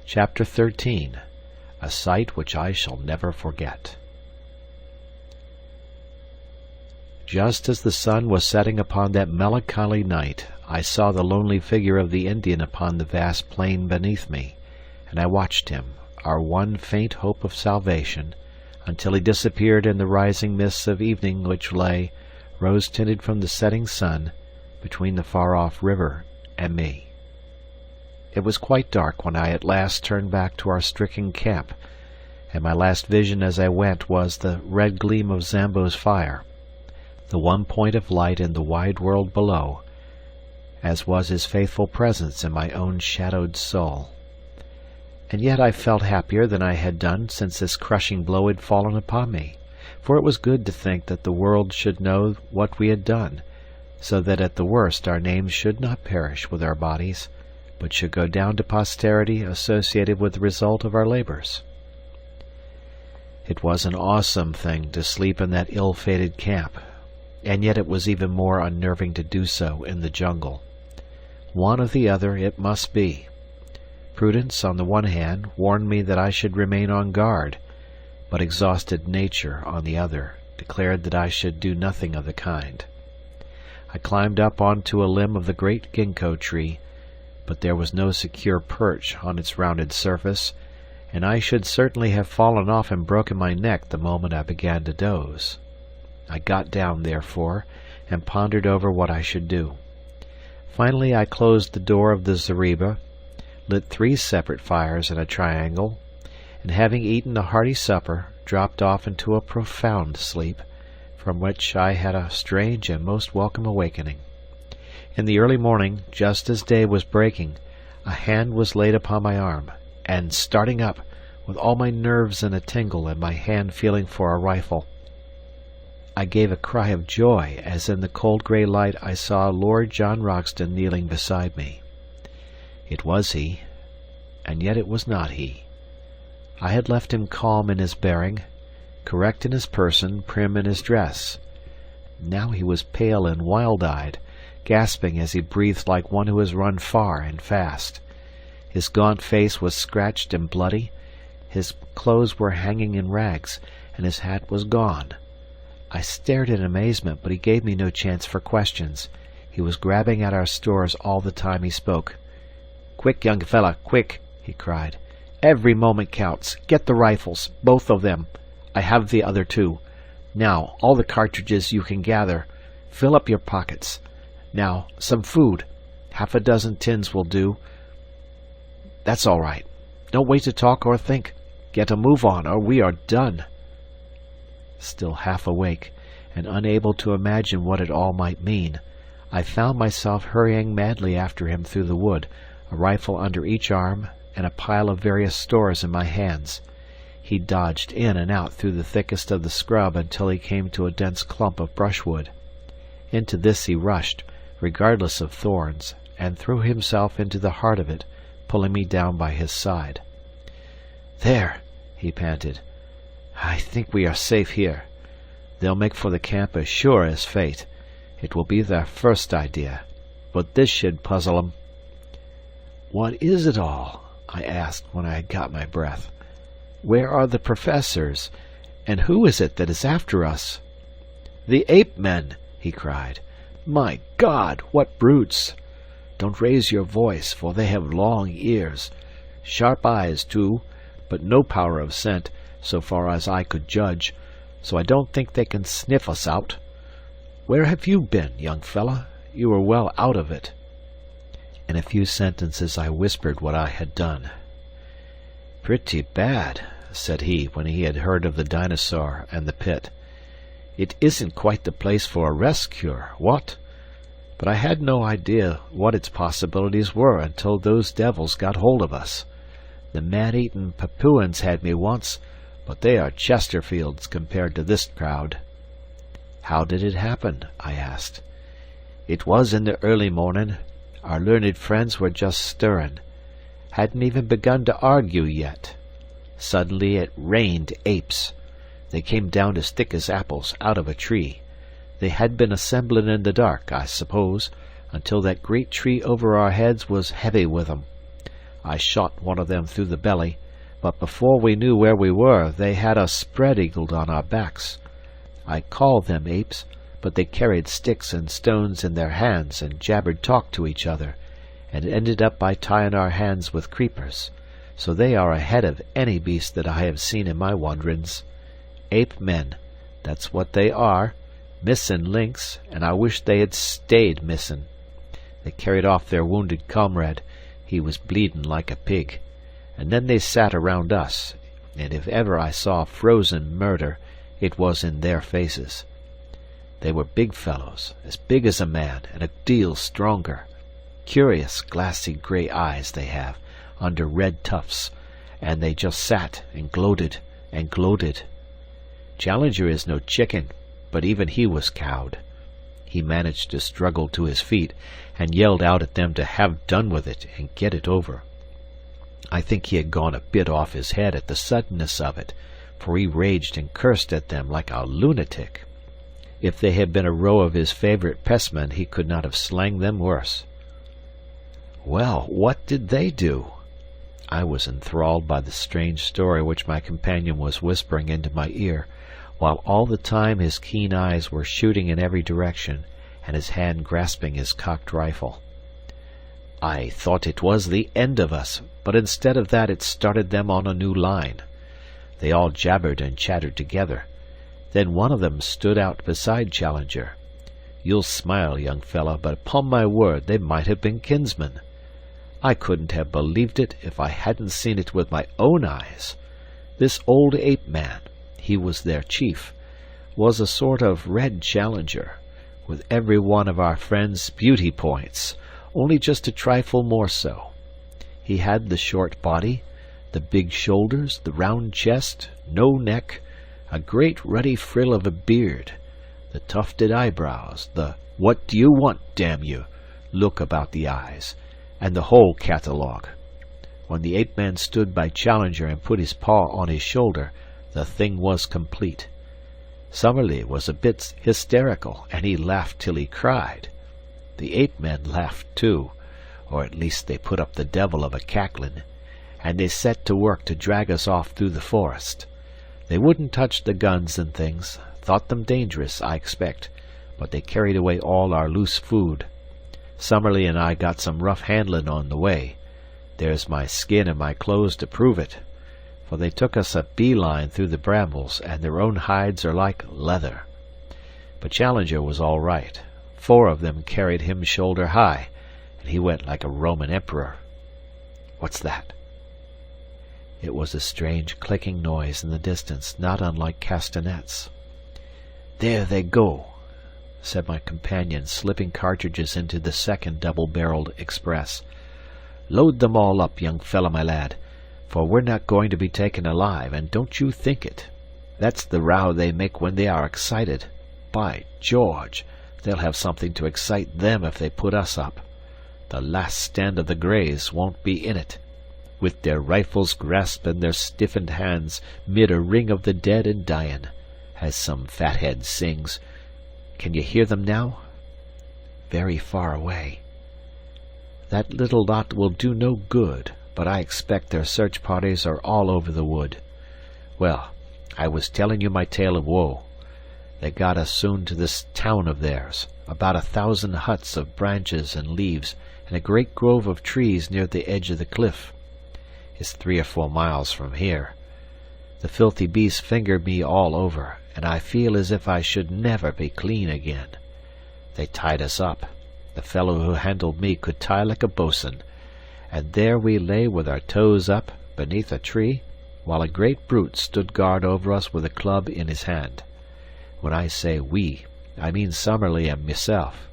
Chapter 13. A Sight Which I Shall Never Forget. Just as the sun was setting upon that melancholy night, I saw the lonely figure of the Indian upon the vast plain beneath me, and I watched him, our one faint hope of salvation, until he disappeared in the rising mists of evening which lay, rose-tinted from the setting sun, between the far-off river and me. It was quite dark when I at last turned back to our stricken camp, and my last vision as I went was the red gleam of Zambo's fire, the one point of light in the wide world below, as was his faithful presence in my own shadowed soul. And yet I felt happier than I had done since this crushing blow had fallen upon me, for it was good to think that the world should know what we had done, so that at the worst our names should not perish with our bodies, but should go down to posterity associated with the result of our labors. It was an awesome thing to sleep in that ill-fated camp, and yet it was even more unnerving to do so in the jungle. One or the other it must be. Prudence, on the one hand, warned me that I should remain on guard, but exhausted nature, on the other, declared that I should do nothing of the kind. I climbed up onto a limb of the great ginkgo tree, but there was no secure perch on its rounded surface, and I should certainly have fallen off and broken my neck the moment I began to doze. I got down, therefore, and pondered over what I should do. Finally I closed the door of the zareba, lit 3 separate fires in a triangle, and having eaten a hearty supper, dropped off into a profound sleep, from which I had a strange and most welcome awakening. In the early morning, just as day was breaking, a hand was laid upon my arm, and starting up, with all my nerves in a tingle and my hand feeling for a rifle, I gave a cry of joy as in the cold grey light I saw Lord John Roxton kneeling beside me. It was he, and yet it was not he. I had left him calm in his bearing, correct in his person, prim in his dress. Now he was pale and wild-eyed, gasping as he breathed like one who has run far and fast. His gaunt face was scratched and bloody, his clothes were hanging in rags, and his hat was gone. I stared in amazement, but he gave me no chance for questions. He was grabbing at our stores all the time he spoke. "Quick, young fella, quick!" he cried. "Every moment counts. Get the rifles, both of them. I have the other 2. Now, all the cartridges you can gather. Fill up your pockets. Now, some food. 1/2 dozen tins will do. That's all right. Don't wait to talk or think. Get a move on, or we are done." Still half awake, and unable to imagine what it all might mean, I found myself hurrying madly after him through the wood, a rifle under each arm, and a pile of various stores in my hands. He dodged in and out through the thickest of the scrub until he came to a dense clump of brushwood. Into this he rushed, regardless of thorns, and threw himself into the heart of it, pulling me down by his side. "There," he panted. "I think we are safe here. They'll make for the camp as sure as fate. It will be their first idea, but this should puzzle 'em." "What is it all?" I asked when I had got my breath. "Where are the professors, and who is it that is after us?" "The ape-men!" he cried. "My God, what brutes! Don't raise your voice, for they have long ears. Sharp eyes, too, but no power of scent, so far as I could judge, so I don't think they can sniff us out. Where have you been, young fella? You were well out of it." In a few sentences I whispered what I had done. "Pretty bad," said he, when he had heard of the dinosaur and the pit. "It isn't quite the place for a rest cure, what? But I had no idea what its possibilities were until those devils got hold of us. The man-eating Papuans had me once, but they are Chesterfields compared to this crowd." "How did it happen?" I asked. "It was in the early morning. Our learned friends were just stirring. Hadn't even begun to argue yet. Suddenly it rained apes. They came down as thick as apples out of a tree. They had been assembling in the dark, I suppose, until that great tree over our heads was heavy with 'em. I shot one of them through the belly, but before we knew where we were, they had us spread-eagled on our backs. I called them apes, but they carried sticks and stones in their hands and jabbered talk to each other, and ended up by tying our hands with creepers. So they are ahead of any beast that I have seen in my wanderings. Ape-men, that's what they are, missin' links, and I wish they had stayed missin'. They carried off their wounded comrade. He was bleedin' like a pig. And then they sat around us, and if ever I saw frozen murder, it was in their faces. They were big fellows, as big as a man, and a deal stronger. Curious glassy grey eyes they have, under red tufts, and they just sat and gloated and gloated. Challenger is no chicken, but even he was cowed. He managed to struggle to his feet, and yelled out at them to have done with it and get it over. I think he had gone a bit off his head at the suddenness of it, for he raged and cursed at them like a lunatic. If they had been a row of his favourite pestmen, he could not have slanged them worse. Well, what did they do? I was enthralled by the strange story which my companion was whispering into my ear, while all the time his keen eyes were shooting in every direction, and his hand grasping his cocked rifle. I thought it was the end of us, but instead of that it started them on a new line. They all jabbered and chattered together. Then one of them stood out beside Challenger. You'll smile, young fellow, but upon my word they might have been kinsmen. I couldn't have believed it if I hadn't seen it with my own eyes. This old ape-man, he was their chief, was a sort of red Challenger, with every one of our friend's beauty points, only just a trifle more so. He had the short body, the big shoulders, the round chest, no neck, a great ruddy frill of a beard, the tufted eyebrows, the "What do you want, damn you?" look about the eyes, and the whole catalogue. When the ape-man stood by Challenger and put his paw on his shoulder, the thing was complete. Summerlee was a bit hysterical, and he laughed till he cried. The ape-men laughed too, or at least they put up the devil of a cacklin', and they set to work to drag us off through the forest. They wouldn't touch the guns and things, thought them dangerous, I expect, but they carried away all our loose food. Summerlee and I got some rough handlin' on the way. There's my skin and my clothes to prove it, for they took us a bee-line through the brambles, and their own hides are like leather. But Challenger was all right. 4 of them carried him shoulder high, and he went like a Roman emperor. What's that? It was a strange clicking noise in the distance, not unlike castanets. There they go, said my companion, slipping cartridges into the second double-barreled express. Load them all up, young fellow, my lad, for we're not going to be taken alive, and don't you think it. That's the row they make when they are excited. By George, they'll have something to excite them if they put us up. The last stand of the Greys won't be in it, with their rifles grasped in their stiffened hands mid a ring of the dead and dyin', as some fathead sings. Can you hear them now? Very far away. That little lot will do no good, but I expect their search parties are all over the wood. Well, I was telling you my tale of woe. They got us soon to this town of theirs, about 1,000 huts of branches and leaves, and a great grove of trees near the edge of the cliff. It's 3 or 4 miles from here. The filthy beasts fingered me all over, and I feel as if I should never be clean again. They tied us up. The fellow who handled me could tie like a bo'sun, and there we lay with our toes up beneath a tree, while a great brute stood guard over us with a club in his hand. When I say we, I mean Summerlee and myself.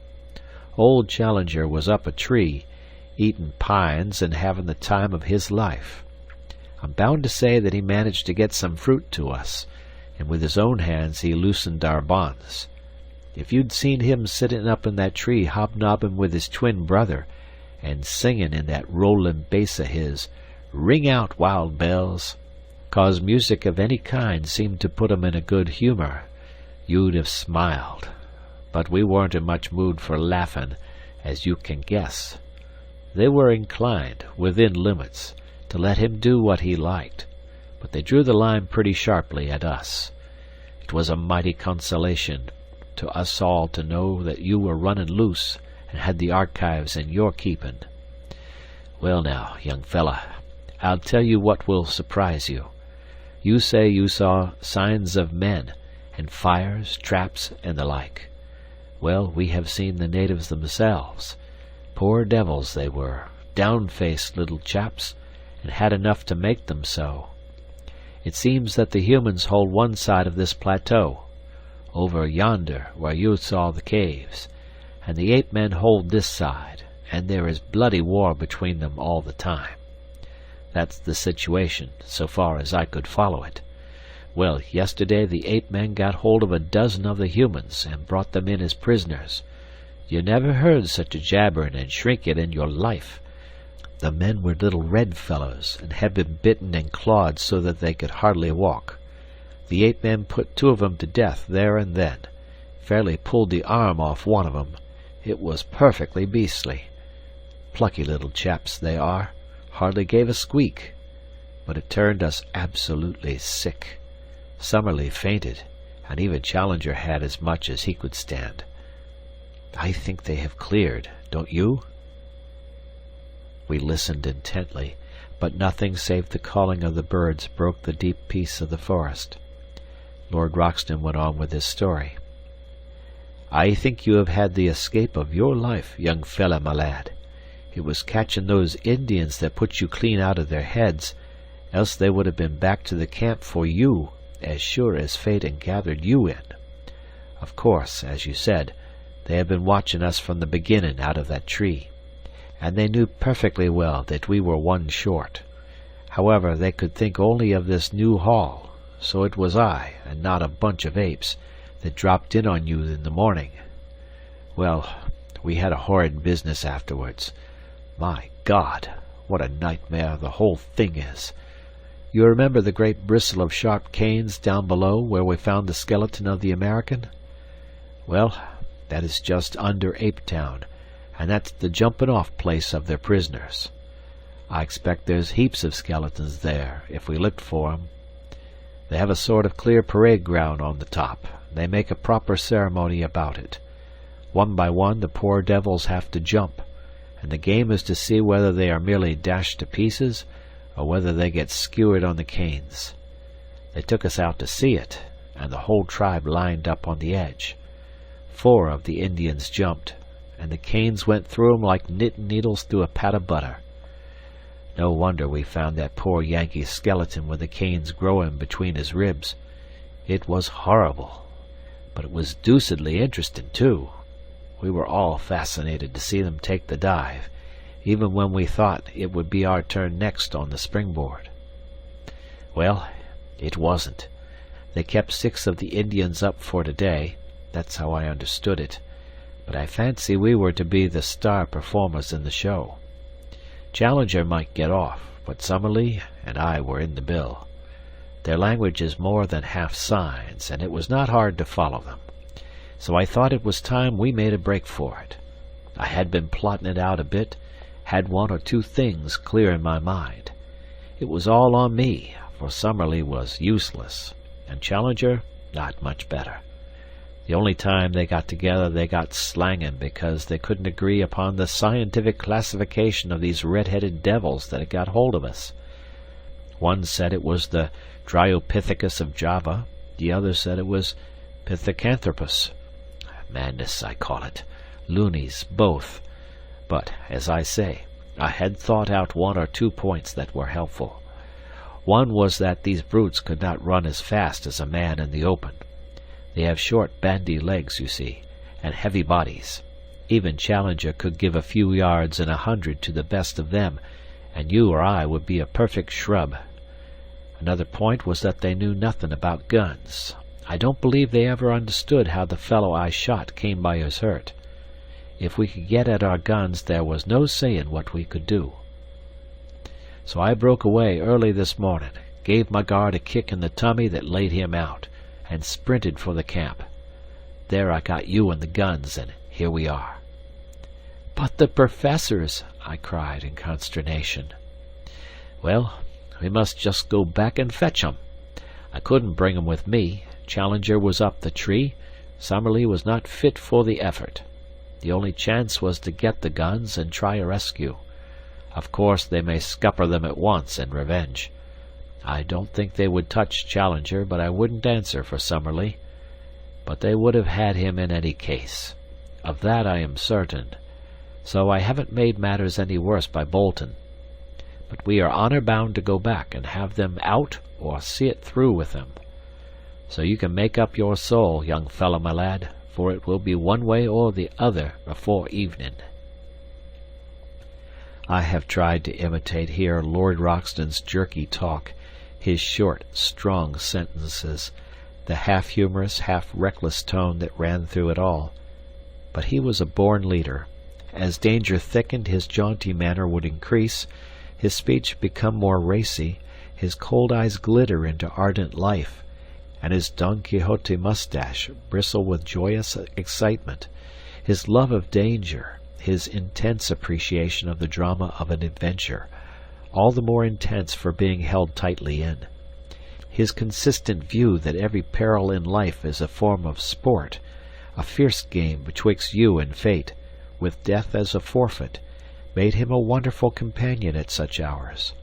Old Challenger was up a tree, eating pines and having the time of his life. I'm bound to say that he managed to get some fruit to us, and with his own hands he loosened our bonds. If you'd seen him sitting up in that tree hobnobbing with his twin brother, and singing in that rollin' bass of his, "Ring out, wild bells," 'cause music of any kind seemed to put 'em in a good humor, you'd have smiled. But we weren't in much mood for laughin', as you can guess. They were inclined, within limits, to let him do what he liked, but they drew the line pretty sharply at us. It was a mighty consolation to us all to know that you were running loose and had the archives in your keeping. Well now, young fella, I'll tell you what will surprise you. You say you saw signs of men, and fires, traps, and the like. Well, we have seen the natives themselves. Poor devils they were, down-faced little chaps, and had enough to make them so. It seems that the humans hold one side of this plateau, over yonder where you saw the caves, and the ape-men hold this side, and there is bloody war between them all the time. That's the situation, so far as I could follow it. Well, yesterday the ape-men got hold of a dozen of the humans and brought them in as prisoners. You never heard such a jabbering and shrinking in your life. The men were little red fellows, and had been bitten and clawed so that they could hardly walk. The ape-men put 2 of them to death there and then. Fairly pulled the arm off one of them. It was perfectly beastly. Plucky little chaps they are. Hardly gave a squeak. But it turned us absolutely sick. Summerlee fainted, and even Challenger had as much as he could stand. I think they have cleared, don't you? We listened intently, but nothing save the calling of the birds broke the deep peace of the forest. Lord Roxton went on with his story. I think you have had the escape of your life, young fella, my lad. It was catching those Indians that put you clean out of their heads, else they would have been back to the camp for you, as sure as fate and gathered you in. Of course, as you said, they have been watching us from the beginning out of that tree, and they knew perfectly well that we were one short. However, they could think only of this new haul, so it was I, and not a bunch of apes, that dropped in on you in the morning. Well, we had a horrid business afterwards. My God, what a nightmare the whole thing is. You remember the great bristle of sharp canes down below where we found the skeleton of the American? Well, that is just under Ape Town, and that's the jumping-off place of their prisoners. I expect there's heaps of skeletons there, if we looked for 'em. They have a sort of clear parade ground on the top. They make a proper ceremony about it. One by one the poor devils have to jump, and the game is to see whether they are merely dashed to pieces, or whether they get skewered on the canes. They took us out to see it, and the whole tribe lined up on the edge. 4 of the Indians jumped, and the canes went through 'em like knitting needles through a pat of butter. No wonder we found that poor Yankee's skeleton with the canes growing between his ribs. It was horrible, but it was deucedly interesting, too. We were all fascinated to see them take the dive, even when we thought it would be our turn next on the springboard. Well, it wasn't. They kept 6 of the Indians up for today. That's how I understood it. But I fancy we were to be the star performers in the show. Challenger might get off, but Summerlee and I were in the bill. Their language is more than half signs, and it was not hard to follow them. So I thought it was time we made a break for it. I had been plotting it out a bit, had 1 or 2 things clear in my mind. It was all on me, for Summerlee was useless, and Challenger not much better. The only time they got together they got slanging because they couldn't agree upon the scientific classification of these red-headed devils that had got hold of us. One said it was the Dryopithecus of Java, the other said it was Pithecanthropus. Madness, I call it. Loonies, both. But, as I say, I had thought out 1 or 2 points that were helpful. One was that these brutes could not run as fast as a man in the open. They have short, bandy legs, you see, and heavy bodies. Even Challenger could give a few yards in 100 to the best of them, and you or I would be a perfect shrub. Another point was that they knew nothing about guns. I don't believe they ever understood how the fellow I shot came by his hurt. If we could get at our guns, there was no saying what we could do. So I broke away early this morning, gave my guard a kick in the tummy that laid him out, and sprinted for the camp. There I got you and the guns, and here we are. "But the professors!" I cried in consternation. "Well, we must just go back and fetch 'em. I couldn't bring 'em with me. Challenger was up the tree. Summerlee was not fit for the effort. The only chance was to get the guns and try a rescue. Of course they may scupper them at once in revenge. I don't think they would touch Challenger, but I wouldn't answer for Summerlee. But they would have had him in any case. Of that I am certain. So I haven't made matters any worse by bolting. But we are honor bound to go back and have them out or see it through with them. So you can make up your soul, young fellow my lad, for it will be one way or the other before evening." I have tried to imitate here Lord Roxton's jerky talk, his short, strong sentences, the half-humorous, half-reckless tone that ran through it all. But he was a born leader. As danger thickened, his jaunty manner would increase, his speech become more racy, his cold eyes glitter into ardent life, and his Don Quixote mustache bristle with joyous excitement. His love of danger, his intense appreciation of the drama of an adventure, all the more intense for being held tightly in. His consistent view that every peril in life is a form of sport, a fierce game betwixt you and fate, with death as a forfeit, made him a wonderful companion at such hours.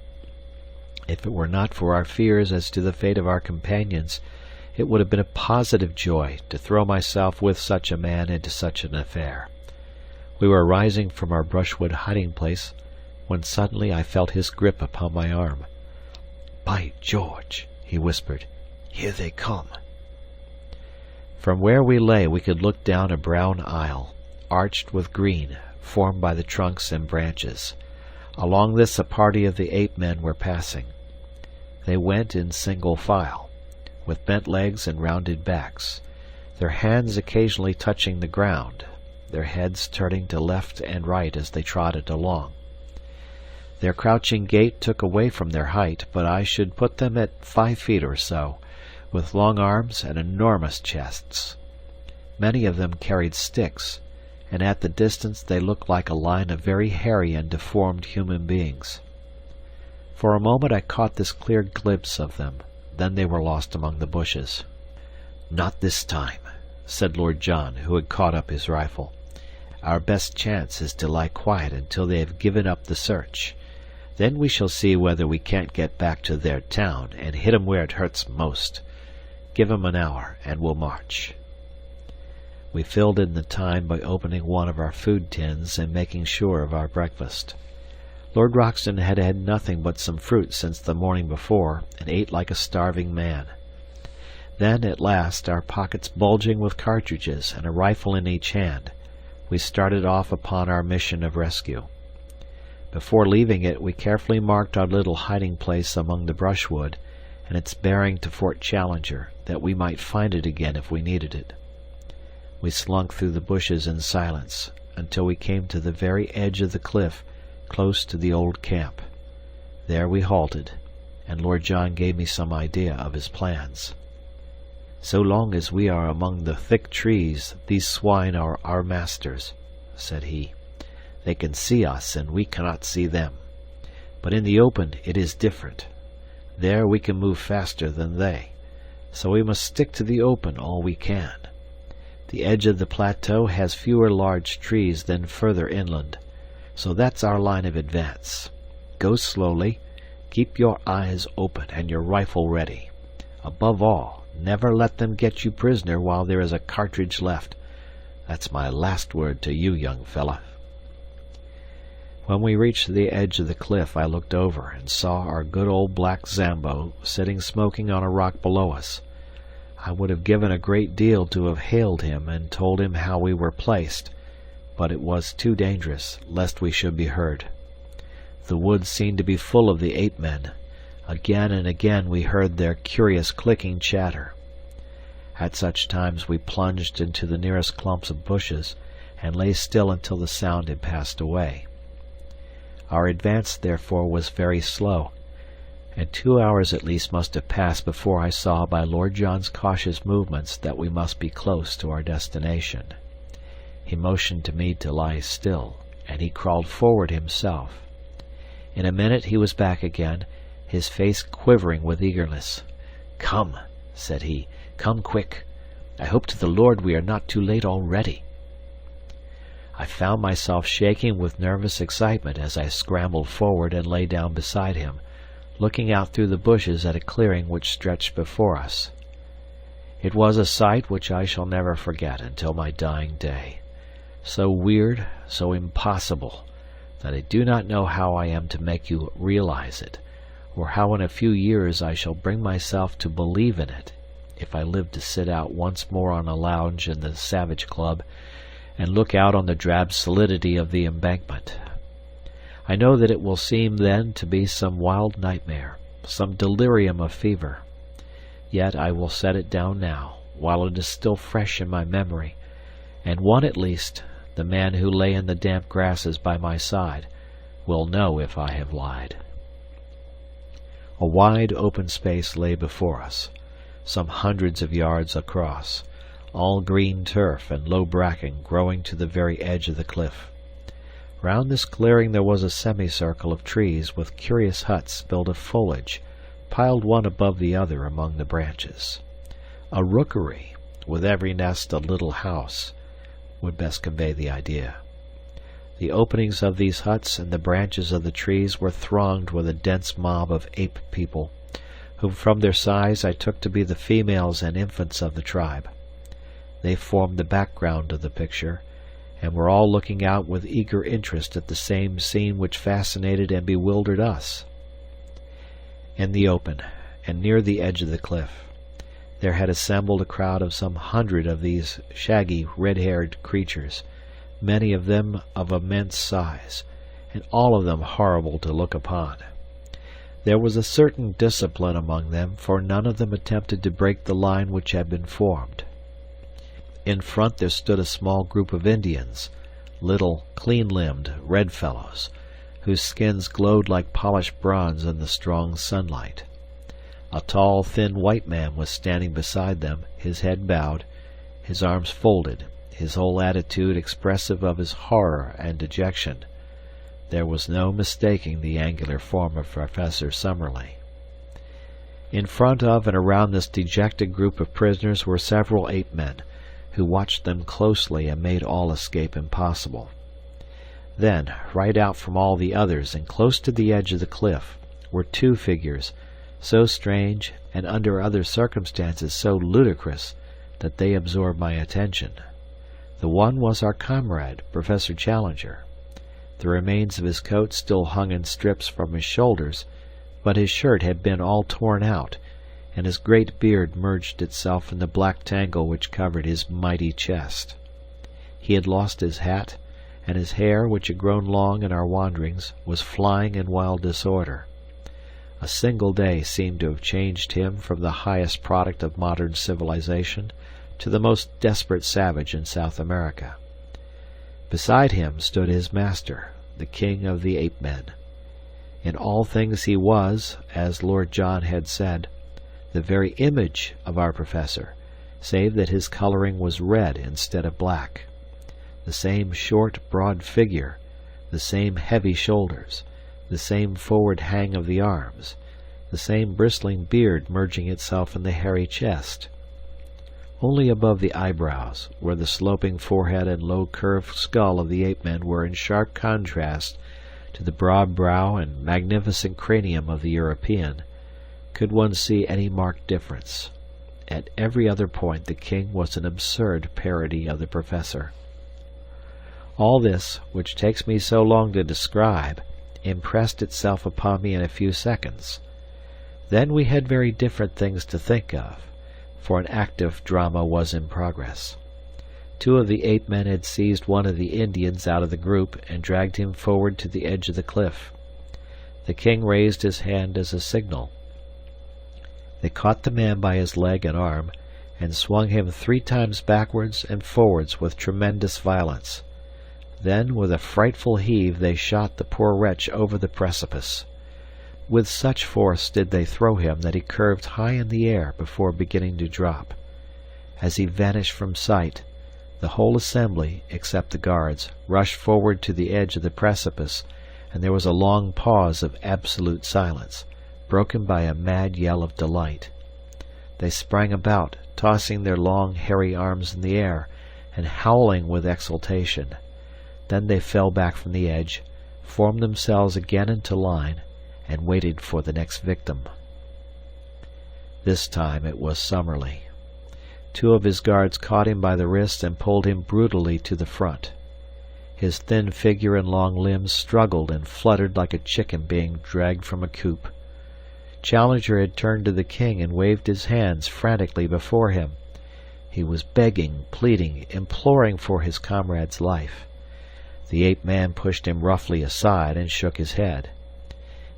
If it were not for our fears as to the fate of our companions, it would have been a positive joy to throw myself with such a man into such an affair. We were rising from our brushwood hiding-place, when suddenly I felt his grip upon my arm. "By George," he whispered, "here they come." From where we lay we could look down a brown aisle, arched with green, formed by the trunks and branches. Along this a party of the ape-men were passing. They went in single file, with bent legs and rounded backs, their hands occasionally touching the ground, their heads turning to left and right as they trotted along. Their crouching gait took away from their height, but I should put them at 5 feet or so, with long arms and enormous chests. Many of them carried sticks, and at the distance they looked like a line of very hairy and deformed human beings. For a moment I caught this clear glimpse of them, then they were lost among the bushes. "Not this time," said Lord John, who had caught up his rifle. "Our best chance is to lie quiet until they have given up the search. Then we shall see whether we can't get back to their town and hit 'em where it hurts most. Give 'em an hour, and we'll march." We filled in the time by opening one of our food tins and making sure of our breakfast. Lord Roxton had had nothing but some fruit since the morning before, and ate like a starving man. Then, at last, our pockets bulging with cartridges and a rifle in each hand, we started off upon our mission of rescue. Before leaving it, we carefully marked our little hiding-place among the brushwood, and its bearing to Fort Challenger, that we might find it again if we needed it. We slunk through the bushes in silence, until we came to the very edge of the cliff, close to the old camp. There we halted, and Lord John gave me some idea of his plans. "So long as we are among the thick trees, these swine are our masters," said he. "They can see us, and we cannot see them. But in the open it is different. There we can move faster than they, so we must stick to the open all we can. The edge of the plateau has fewer large trees than further inland, so that's our line of advance. Go slowly, keep your eyes open and your rifle ready. Above all, never let them get you prisoner while there is a cartridge left. That's my last word to you, young fella." When we reached the edge of the cliff, I looked over and saw our good old black Zambo sitting smoking on a rock below us. I would have given a great deal to have hailed him and told him how we were placed, but it was too dangerous, lest we should be heard. The woods seemed to be full of the ape-men. Again and again we heard their curious clicking chatter. At such times we plunged into the nearest clumps of bushes, and lay still until the sound had passed away. Our advance, therefore, was very slow, and 2 hours at least must have passed before I saw by Lord John's cautious movements that we must be close to our destination. He motioned to me to lie still, and he crawled forward himself. In a minute he was back again, his face quivering with eagerness. "Come," said he, "come quick. I hope to the Lord we are not too late already." I found myself shaking with nervous excitement as I scrambled forward and lay down beside him, looking out through the bushes at a clearing which stretched before us. It was a sight which I shall never forget until my dying day, so weird, so impossible, that I do not know how I am to make you realize it, or how in a few years I shall bring myself to believe in it, if I live to sit out once more on a lounge in the Savage Club and look out on the drab solidity of the embankment. I know that it will seem then to be some wild nightmare, some delirium of fever. Yet I will set it down now, while it is still fresh in my memory, and one at least, the man who lay in the damp grasses by my side, will know if I have lied. A wide open space lay before us, some hundreds of yards across, all green turf and low bracken growing to the very edge of the cliff. Round this clearing there was a semicircle of trees with curious huts built of foliage, piled one above the other among the branches. A rookery, with every nest a little house, would best convey the idea. The openings of these huts and the branches of the trees were thronged with a dense mob of ape people, whom from their size I took to be the females and infants of the tribe. They formed the background of the picture, and were all looking out with eager interest at the same scene which fascinated and bewildered us. In the open, and near the edge of the cliff, there had assembled a crowd of some 100 of these shaggy, red-haired creatures, many of them of immense size, and all of them horrible to look upon. There was a certain discipline among them, for none of them attempted to break the line which had been formed. In front there stood a small group of Indians, little, clean-limbed, red fellows, whose skins glowed like polished bronze in the strong sunlight. A tall, thin white man was standing beside them, his head bowed, his arms folded, his whole attitude expressive of his horror and dejection. There was no mistaking the angular form of Professor Summerlee. In front of and around this dejected group of prisoners were several ape-men, who watched them closely and made all escape impossible. Then, right out from all the others and close to the edge of the cliff, were 2 figures, so strange and under other circumstances so ludicrous that they absorbed my attention. The one was our comrade, Professor Challenger. The remains of his coat still hung in strips from his shoulders, but his shirt had been all torn out, and his great beard merged itself in the black tangle which covered his mighty chest. He had lost his hat, and his hair, which had grown long in our wanderings, was flying in wild disorder. A single day seemed to have changed him from the highest product of modern civilization to the most desperate savage in South America. Beside him stood his master, the king of the ape-men. In all things he was, as Lord John had said, the very image of our professor, save that his coloring was red instead of black. The same short, broad figure, the same heavy shoulders, the same forward hang of the arms, the same bristling beard merging itself in the hairy chest. Only above the eyebrows, where the sloping forehead and low curved skull of the ape-men were in sharp contrast to the broad brow and magnificent cranium of the European, could one see any marked difference. At every other point the king was an absurd parody of the professor. All this, which takes me so long to describe, impressed itself upon me in a few seconds. Then we had very different things to think of, for an active drama was in progress. 2 of the ape-men had seized one of the Indians out of the group and dragged him forward to the edge of the cliff. The king raised his hand as a signal. They caught the man by his leg and arm, and swung him 3 times backwards and forwards with tremendous violence. Then, with a frightful heave, they shot the poor wretch over the precipice. With such force did they throw him that he curved high in the air before beginning to drop. As he vanished from sight, The whole assembly, except the guards, rushed forward to the edge of the precipice, and there was a long pause of absolute silence, broken by a mad yell of delight. They sprang about, tossing their long, hairy arms in the air, and howling with exultation. Then they fell back from the edge, formed themselves again into line, and waited for the next victim. This time it was Summerlee. 2 of his guards caught him by the wrists and pulled him brutally to the front. His thin figure and long limbs struggled and fluttered like a chicken being dragged from a coop. Challenger had turned to the king and waved his hands frantically before him. He was begging, pleading, imploring for his comrade's life. The ape-man pushed him roughly aside and shook his head.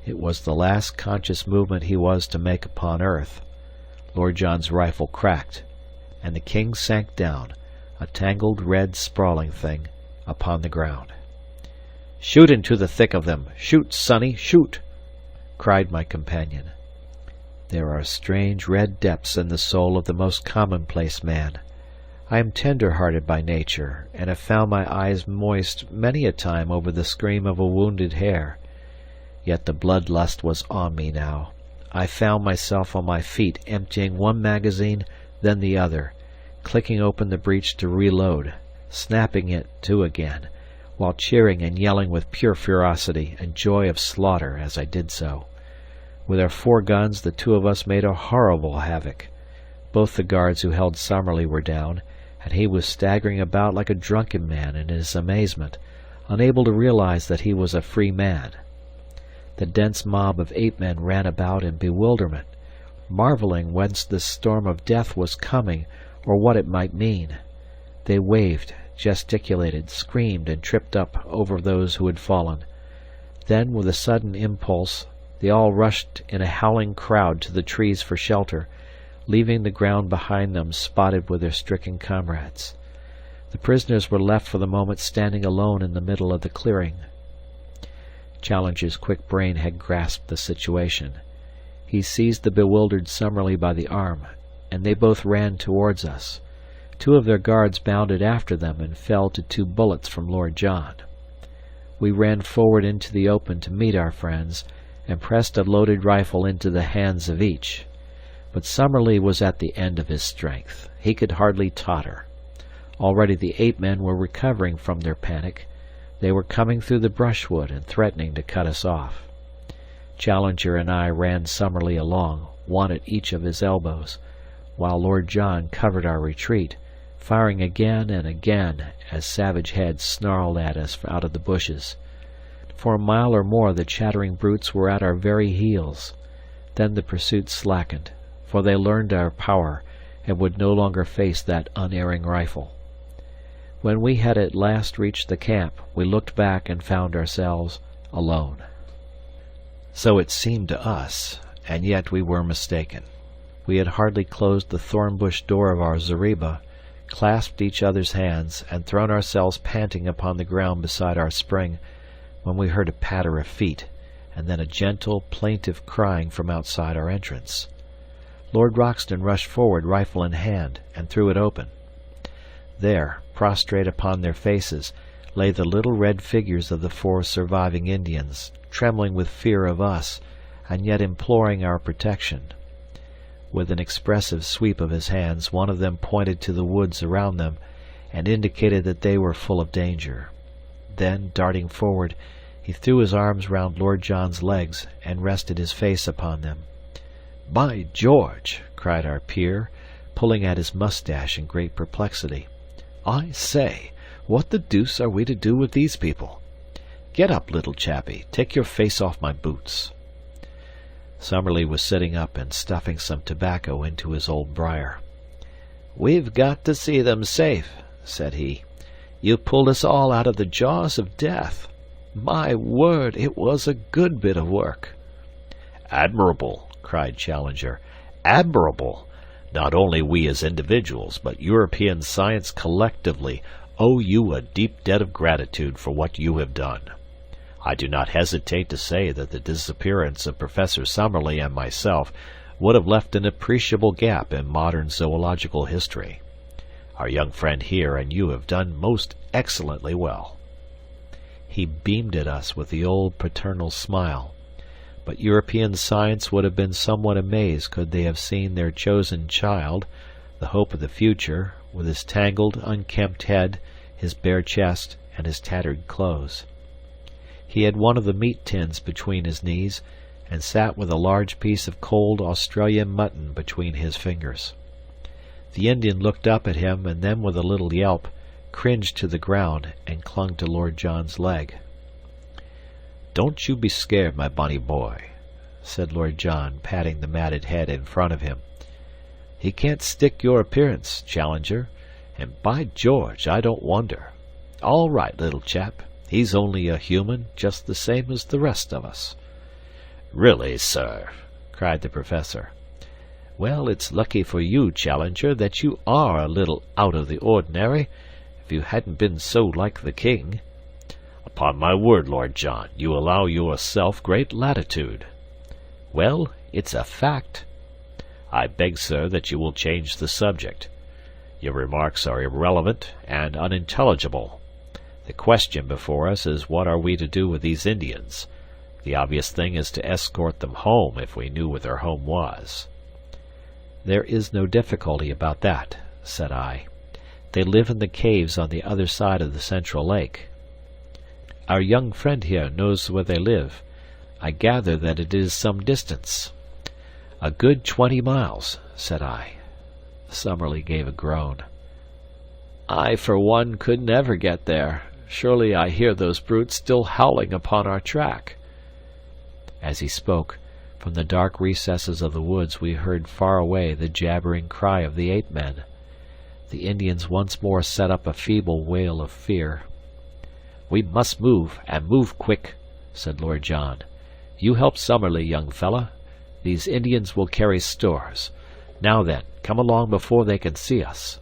It was the last conscious movement he was to make upon earth. Lord John's rifle cracked, and the king sank down, a tangled red sprawling thing, upon the ground. "Shoot into the thick of them! Shoot, sonny, shoot!" cried my companion. There are strange red depths in the soul of the most commonplace man. I am tender-hearted by nature, and have found my eyes moist many a time over the scream of a wounded hare. Yet the bloodlust was on me now. I found myself on my feet, emptying one magazine, then the other, clicking open the breech to reload, snapping it to again, while cheering and yelling with pure ferocity and joy of slaughter as I did so. With our 4 guns, the 2 of us made a horrible havoc. Both the guards who held Summerlee were down, and he was staggering about like a drunken man in his amazement, unable to realize that he was a free man. The dense mob of ape-men ran about in bewilderment, marveling whence this storm of death was coming, or what it might mean. They waved, gesticulated, screamed, and tripped up over those who had fallen. Then, with a sudden impulse, they all rushed in a howling crowd to the trees for shelter, leaving the ground behind them spotted with their stricken comrades. The prisoners were left for the moment standing alone in the middle of the clearing. Challenger's quick brain had grasped the situation. He seized the bewildered Summerlee by the arm, and they both ran towards us. 2 of their guards bounded after them and fell to 2 bullets from Lord John. We ran forward into the open to meet our friends, and pressed a loaded rifle into the hands of each. But Summerlee was at the end of his strength. He could hardly totter. Already the ape-men were recovering from their panic. They were coming through the brushwood and threatening to cut us off. Challenger and I ran Summerlee along, one at each of his elbows, while Lord John covered our retreat, firing again and again as savage heads snarled at us out of the bushes. For a mile or more the chattering brutes were at our very heels. Then the pursuit slackened, for they learned our power and would no longer face that unerring rifle. When we had at last reached the camp, we looked back and found ourselves alone. So it seemed to us, and yet we were mistaken. We had hardly closed the thorn-bush door of our zareba, clasped each other's hands, and thrown ourselves panting upon the ground beside our spring, when we heard a patter of feet, and then a gentle, plaintive crying from outside our entrance. Lord Roxton rushed forward, rifle in hand, and threw it open. There, prostrate upon their faces, lay the little red figures of the 4 surviving Indians, trembling with fear of us, and yet imploring our protection. With an expressive sweep of his hands, one of them pointed to the woods around them, and indicated that they were full of danger. Then, darting forward, he threw his arms round Lord John's legs, and rested his face upon them. "By George!" cried our peer, pulling at his moustache in great perplexity. "I say, what the deuce are we to do with these people? Get up, little chappie, take your face off my boots." Summerlee was sitting up and stuffing some tobacco into his old briar. "We've got to see them safe," said he. "You pulled us all out of the jaws of death. My word, it was a good bit of work." "Admirable!" cried Challenger. "Admirable! Not only we as individuals, but European science collectively owe you a deep debt of gratitude for what you have done. I do not hesitate to say that the disappearance of Professor Summerlee and myself would have left an appreciable gap in modern zoological history. our young friend here and you have done most excellently well." He beamed at us with the old paternal smile, but European science would have been somewhat amazed could they have seen their chosen child, the hope of the future, with his tangled, unkempt head, his bare chest, and his tattered clothes. He had one of the meat tins between his knees, and sat with a large piece of cold Australian mutton between his fingers. The Indian looked up at him, and then with a little yelp, cringed to the ground and clung to Lord John's leg. "Don't you be scared, my bonny boy," said Lord John, patting the matted head in front of him. "He can't stick your appearance, Challenger, and by George, I don't wonder. All right, little chap, he's only a human, just the same as the rest of us." "Really, sir," cried the Professor. "Well, it's lucky for you, Challenger, that you are a little out of the ordinary. If you hadn't been so like the king—" "Upon my word, Lord John, you allow yourself great latitude." "Well, it's a fact." "I beg, sir, that you will change the subject. Your remarks are irrelevant and unintelligible. The question before us is what are we to do with these Indians? The obvious thing is to escort them home if we knew where their home was." "There is no difficulty about that," said I. "They live in the caves on the other side of the central lake. Our young friend here knows where they live. I gather that it is some distance." "A good 20 miles," said I. Summerlee gave a groan. "I, for one, could never get there. Surely I hear those brutes still howling upon our track." As he spoke, from the dark recesses of the woods we heard far away the jabbering cry of the ape-men. The Indians once more set up a feeble wail of fear. "We must move, and move quick," said Lord John. "You help Summerlee, young fella. These Indians will carry stores. Now then, come along before they can see us."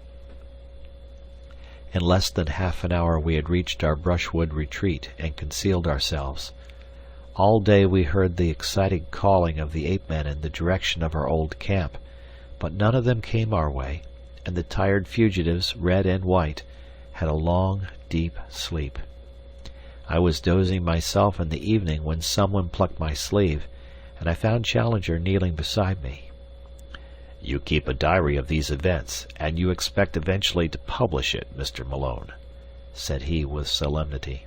In less than half an hour we had reached our brushwood retreat and concealed ourselves. All day we heard the excited calling of the ape-men in the direction of our old camp, but none of them came our way, and the tired fugitives, red and white, had a long, deep sleep. I was dozing myself in the evening when someone plucked my sleeve, and I found Challenger kneeling beside me. "You keep a diary of these events, and you expect eventually to publish it, Mr. Malone," said he with solemnity.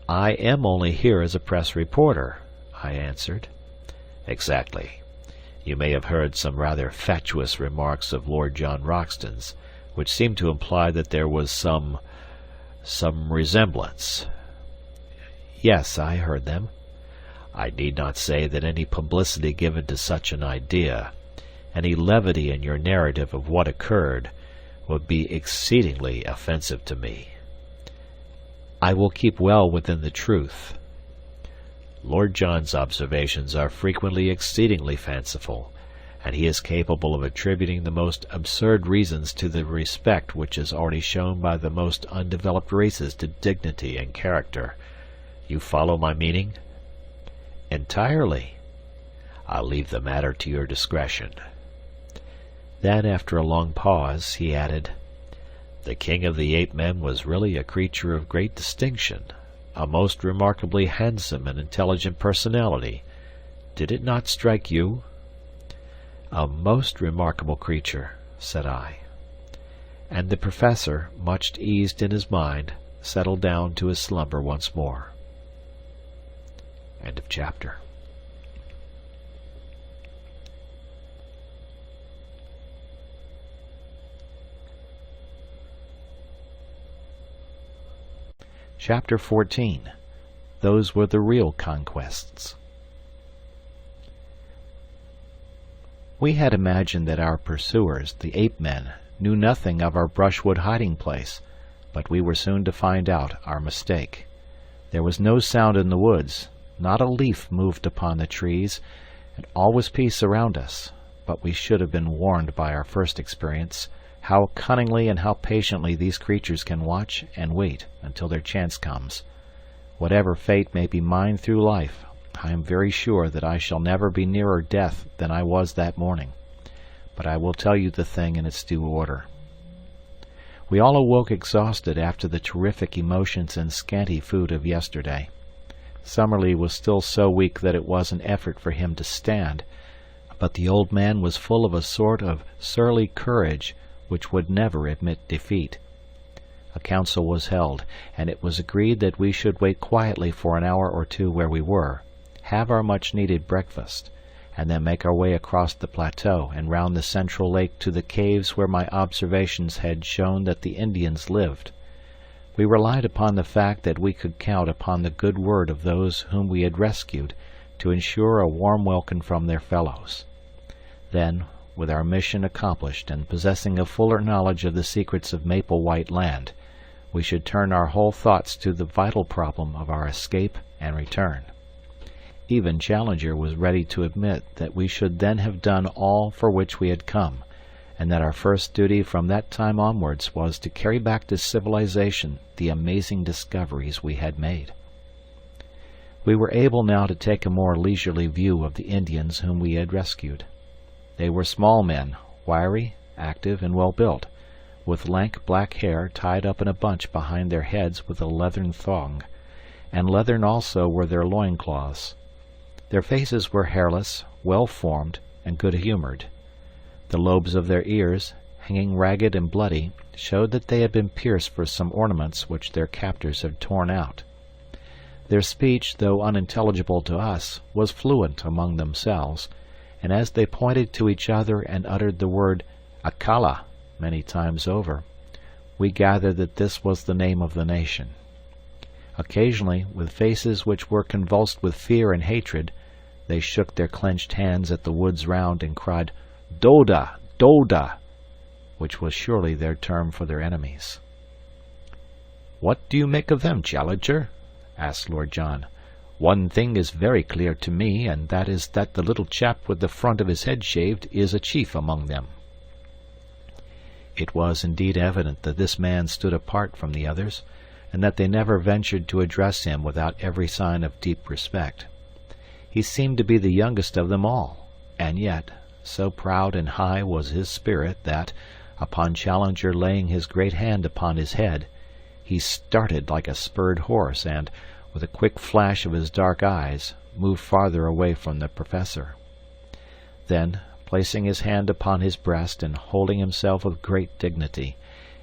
"I am only here as a press reporter," I answered. "Exactly. You may have heard some rather fatuous remarks of Lord John Roxton's, which seemed to imply that there was some resemblance." "Yes, I heard them." "I need not say that any publicity given to such an idea, any levity in your narrative of what occurred, would be exceedingly offensive to me." "I will keep well within the truth." "Lord John's observations are frequently exceedingly fanciful, and he is capable of attributing the most absurd reasons to the respect which is already shown by the most undeveloped races to dignity and character. You follow my meaning?" "Entirely." "I'll leave the matter to your discretion." Then, after a long pause, he added, "The king of the ape-men was really a creature of great distinction, a most remarkably handsome and intelligent personality. Did it not strike you?" "A most remarkable creature," said I. And the Professor, much eased in his mind, settled down to his slumber once more. End of chapter. Chapter 14. Those were the real conquests. We had imagined that our pursuers, the ape-men, knew nothing of our brushwood hiding place, but we were soon to find out our mistake. There was no sound in the woods, not a leaf moved upon the trees, and all was peace around us, but we should have been warned by our first experience how cunningly and how patiently these creatures can watch and wait until their chance comes. Whatever fate may be mine through life, I am very sure that I shall never be nearer death than I was that morning. But I will tell you the thing in its due order. We all awoke exhausted after the terrific emotions and scanty food of yesterday. Summerlee was still so weak that it was an effort for him to stand, but the old man was full of a sort of surly courage which would never admit defeat. A council was held, and it was agreed that we should wait quietly for an hour or two where we were, have our much-needed breakfast, and then make our way across the plateau and round the central lake to the caves where my observations had shown that the Indians lived. We relied upon the fact that we could count upon the good word of those whom we had rescued to ensure a warm welcome from their fellows. Then, with our mission accomplished and possessing a fuller knowledge of the secrets of Maple White Land, we should turn our whole thoughts to the vital problem of our escape and return. Even Challenger was ready to admit that we should then have done all for which we had come, and that our first duty from that time onwards was to carry back to civilization the amazing discoveries we had made. We were able now to take a more leisurely view of the Indians whom we had rescued. They were small men, wiry, active, and well-built, with lank black hair tied up in a bunch behind their heads with a leathern thong, and leathern also were their loincloths. Their faces were hairless, well-formed, and good-humored. The lobes of their ears, hanging ragged and bloody, showed that they had been pierced for some ornaments which their captors had torn out. Their speech, though unintelligible to us, was fluent among themselves, and as they pointed to each other and uttered the word Akala many times over, we gathered that this was the name of the nation. Occasionally, with faces which were convulsed with fear and hatred, they shook their clenched hands at the woods round and cried, "Doda! Doda!" which was surely their term for their enemies. "What do you make of them, Challenger?" asked Lord John. "One thing is very clear to me, and that is that the little chap with the front of his head shaved is a chief among them." It was indeed evident that this man stood apart from the others, and that they never ventured to address him without every sign of deep respect. He seemed to be the youngest of them all, and yet, so proud and high was his spirit that, upon Challenger laying his great hand upon his head, he started like a spurred horse and, with a quick flash of his dark eyes, moved farther away from the professor. Then, placing his hand upon his breast and holding himself with great dignity,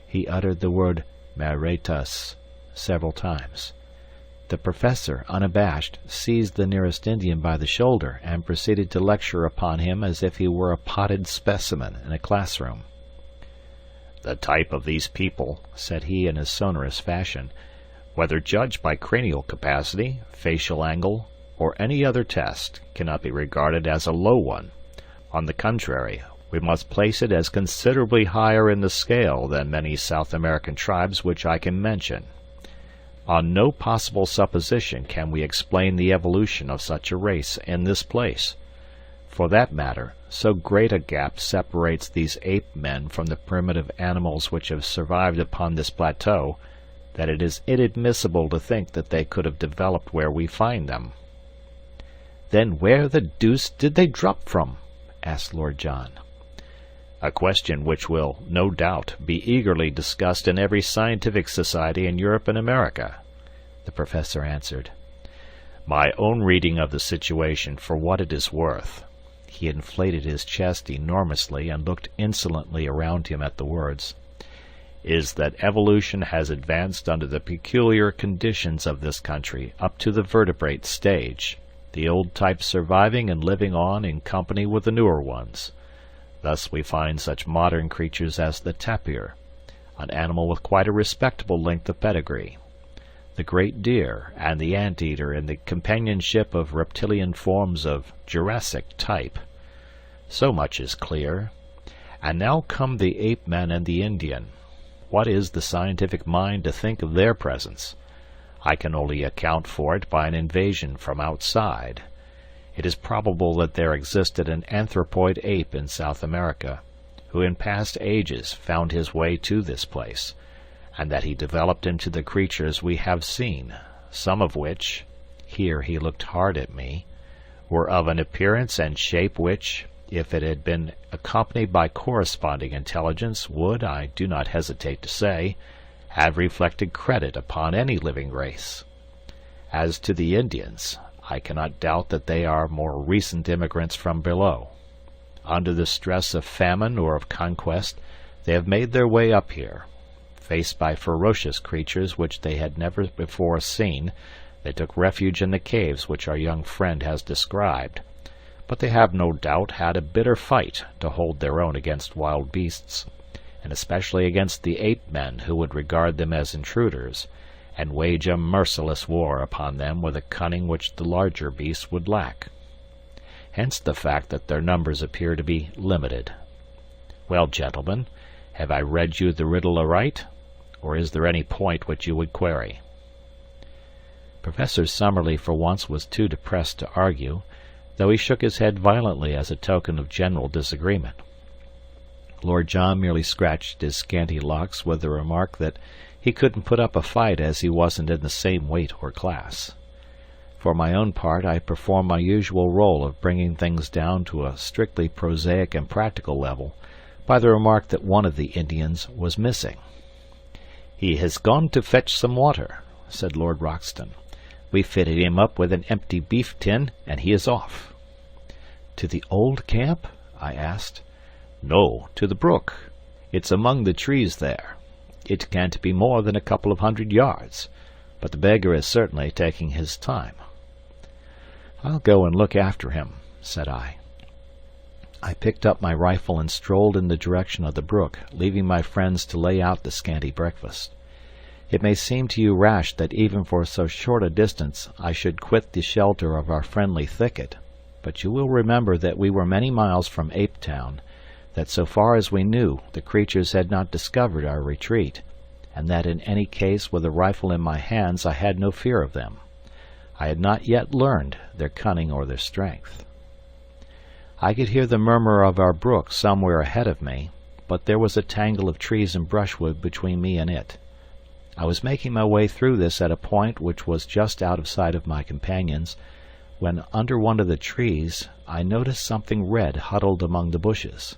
he uttered the word "Meritus" several times. The professor, unabashed, seized the nearest Indian by the shoulder and proceeded to lecture upon him as if he were a potted specimen in a classroom. "The type of these people," said he in his sonorous fashion, "whether judged by cranial capacity, facial angle, or any other test, cannot be regarded as a low one. On the contrary, we must place it as considerably higher in the scale than many South American tribes which I can mention. On no possible supposition can we explain the evolution of such a race in this place. For that matter, so great a gap separates these ape-men from the primitive animals which have survived upon this plateau, that it is inadmissible to think that they could have developed where we find them." "Then where the deuce did they drop from?" asked Lord John. "A question which will, no doubt, be eagerly discussed in every scientific society in Europe and America," the professor answered. "My own reading of the situation for what it is worth," he inflated his chest enormously and looked insolently around him at the words, "is that evolution has advanced under the peculiar conditions of this country up to the vertebrate stage, the old types surviving and living on in company with the newer ones. Thus we find such modern creatures as the tapir, an animal with quite a respectable length of pedigree, the great deer, and the anteater in the companionship of reptilian forms of Jurassic type. So much is clear. And now come the ape-men and the Indian. What is the scientific mind to think of their presence? I can only account for it by an invasion from outside. It is probable that there existed an anthropoid ape in South America, who in past ages found his way to this place, and that he developed into the creatures we have seen, some of which," here he looked hard at me, "were of an appearance and shape which, If it had been accompanied by corresponding intelligence, would, I do not hesitate to say, have reflected credit upon any living race. As to the Indians, I cannot doubt that they are more recent immigrants from below. Under the stress of famine or of conquest, they have made their way up here. Faced by ferocious creatures which they had never before seen, they took refuge in the caves which our young friend has described. But they have no doubt had a bitter fight to hold their own against wild beasts, and especially against the ape-men who would regard them as intruders, and wage a merciless war upon them with a cunning which the larger beasts would lack. Hence the fact that their numbers appear to be limited. Well, gentlemen, have I read you the riddle aright, or is there any point which you would query?" Professor Summerlee for once was too depressed to argue, though he shook his head violently as a token of general disagreement. Lord John merely scratched his scanty locks with the remark that he couldn't put up a fight as he wasn't in the same weight or class. For my own part, I performed my usual role of bringing things down to a strictly prosaic and practical level by the remark that one of the Indians was missing. "He has gone to fetch some water," said Lord Roxton. "We fitted him up with an empty beef tin, and he is off." "To the old camp?" I asked. "No, to the brook. It's among the trees there. It can't be more than a couple of 100 yards, but the beggar is certainly taking his time." "I'll go and look after him," said I. I picked up my rifle and strolled in the direction of the brook, leaving my friends to lay out the scanty breakfast. It may seem to you rash that even for so short a distance I should quit the shelter of our friendly thicket, but you will remember that we were many miles from Ape Town, that so far as we knew the creatures had not discovered our retreat, and that in any case with a rifle in my hands I had no fear of them. I had not yet learned their cunning or their strength. I could hear the murmur of our brook somewhere ahead of me, but there was a tangle of trees and brushwood between me and it. I was making my way through this at a point which was just out of sight of my companions, when under one of the trees I noticed something red huddled among the bushes.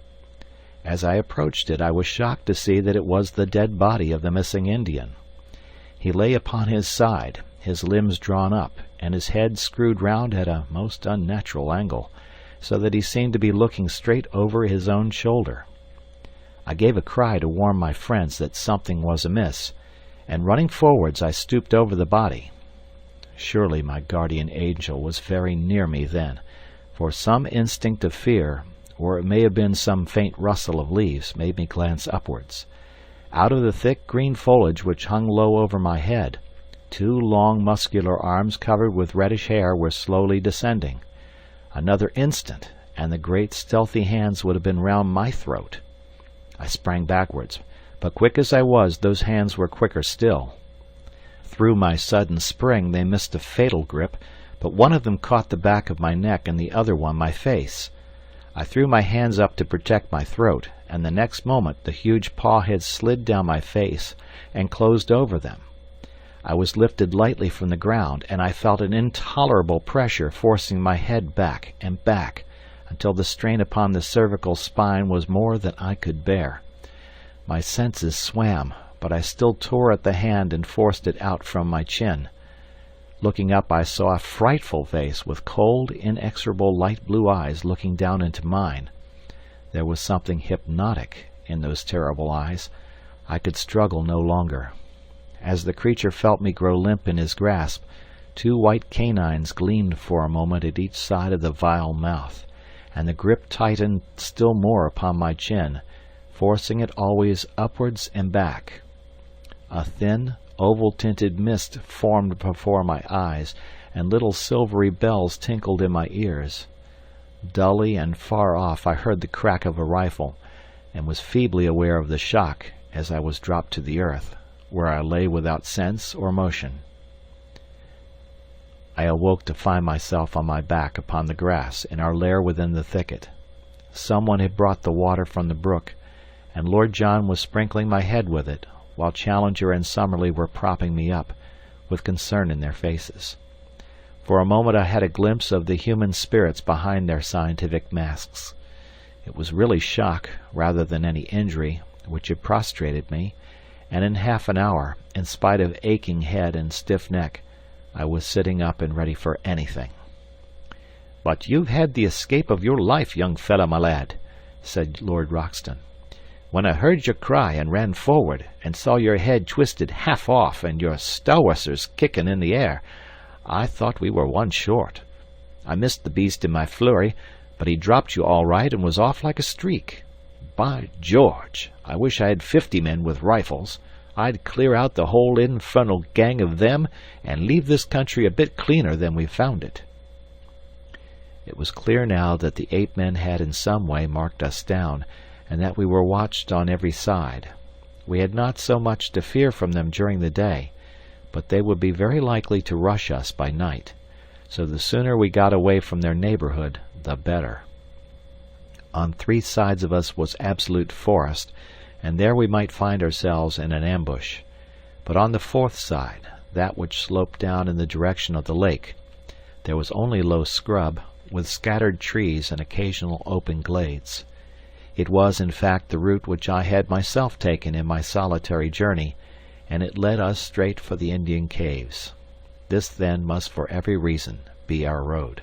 As I approached it, I was shocked to see that it was the dead body of the missing Indian. He lay upon his side, his limbs drawn up, and his head screwed round at a most unnatural angle, so that he seemed to be looking straight over his own shoulder. I gave a cry to warn my friends that something was amiss, and running forwards I stooped over the body. Surely my guardian angel was very near me then, for some instinct of fear, or it may have been some faint rustle of leaves, made me glance upwards. Out of the thick green foliage which hung low over my head, 2 long muscular arms covered with reddish hair were slowly descending. Another instant, and the great stealthy hands would have been round my throat. I sprang backwards, but quick as I was, those hands were quicker still. Through my sudden spring they missed a fatal grip, but one of them caught the back of my neck and the other one my face. I threw my hands up to protect my throat, and the next moment the huge paw had slid down my face and closed over them. I was lifted lightly from the ground, and I felt an intolerable pressure forcing my head back and back, until the strain upon the cervical spine was more than I could bear. My senses swam, but I still tore at the hand and forced it out from my chin. Looking up, I saw a frightful face with cold, inexorable light blue eyes looking down into mine. There was something hypnotic in those terrible eyes. I could struggle no longer. As the creature felt me grow limp in his grasp, 2 white canines gleamed for a moment at each side of the vile mouth, and the grip tightened still more upon my chin, forcing it always upwards and back. A thin, oval-tinted mist formed before my eyes, and little silvery bells tinkled in my ears. Dully and far off I heard the crack of a rifle, and was feebly aware of the shock as I was dropped to the earth, where I lay without sense or motion. I awoke to find myself on my back upon the grass in our lair within the thicket. Someone had brought the water from the brook, and Lord John was sprinkling my head with it, while Challenger and Summerlee were propping me up, with concern in their faces. For a moment I had a glimpse of the human spirits behind their scientific masks. It was really shock, rather than any injury, which had prostrated me, and in half an hour, in spite of aching head and stiff neck, I was sitting up and ready for anything. "But you've had the escape of your life, young fellow, my lad," said Lord Roxton. "When I heard your cry and ran forward, and saw your head twisted half off and your stowsers kicking in the air, I thought we were one short. I missed the beast in my flurry, but he dropped you all right and was off like a streak. By George, I wish I had 50 men with rifles. I'd clear out the whole infernal gang of them and leave this country a bit cleaner than we found it." It was clear now that the ape-men had in some way marked us down, and that we were watched on every side. We had not so much to fear from them during the day, but they would be very likely to rush us by night, so the sooner we got away from their neighborhood, the better. On 3 sides of us was absolute forest, and there we might find ourselves in an ambush. But on the 4th side, that which sloped down in the direction of the lake, there was only low scrub, with scattered trees and occasional open glades. It was, in fact, the route which I had myself taken in my solitary journey, and it led us straight for the Indian caves. This, then, must for every reason be our road.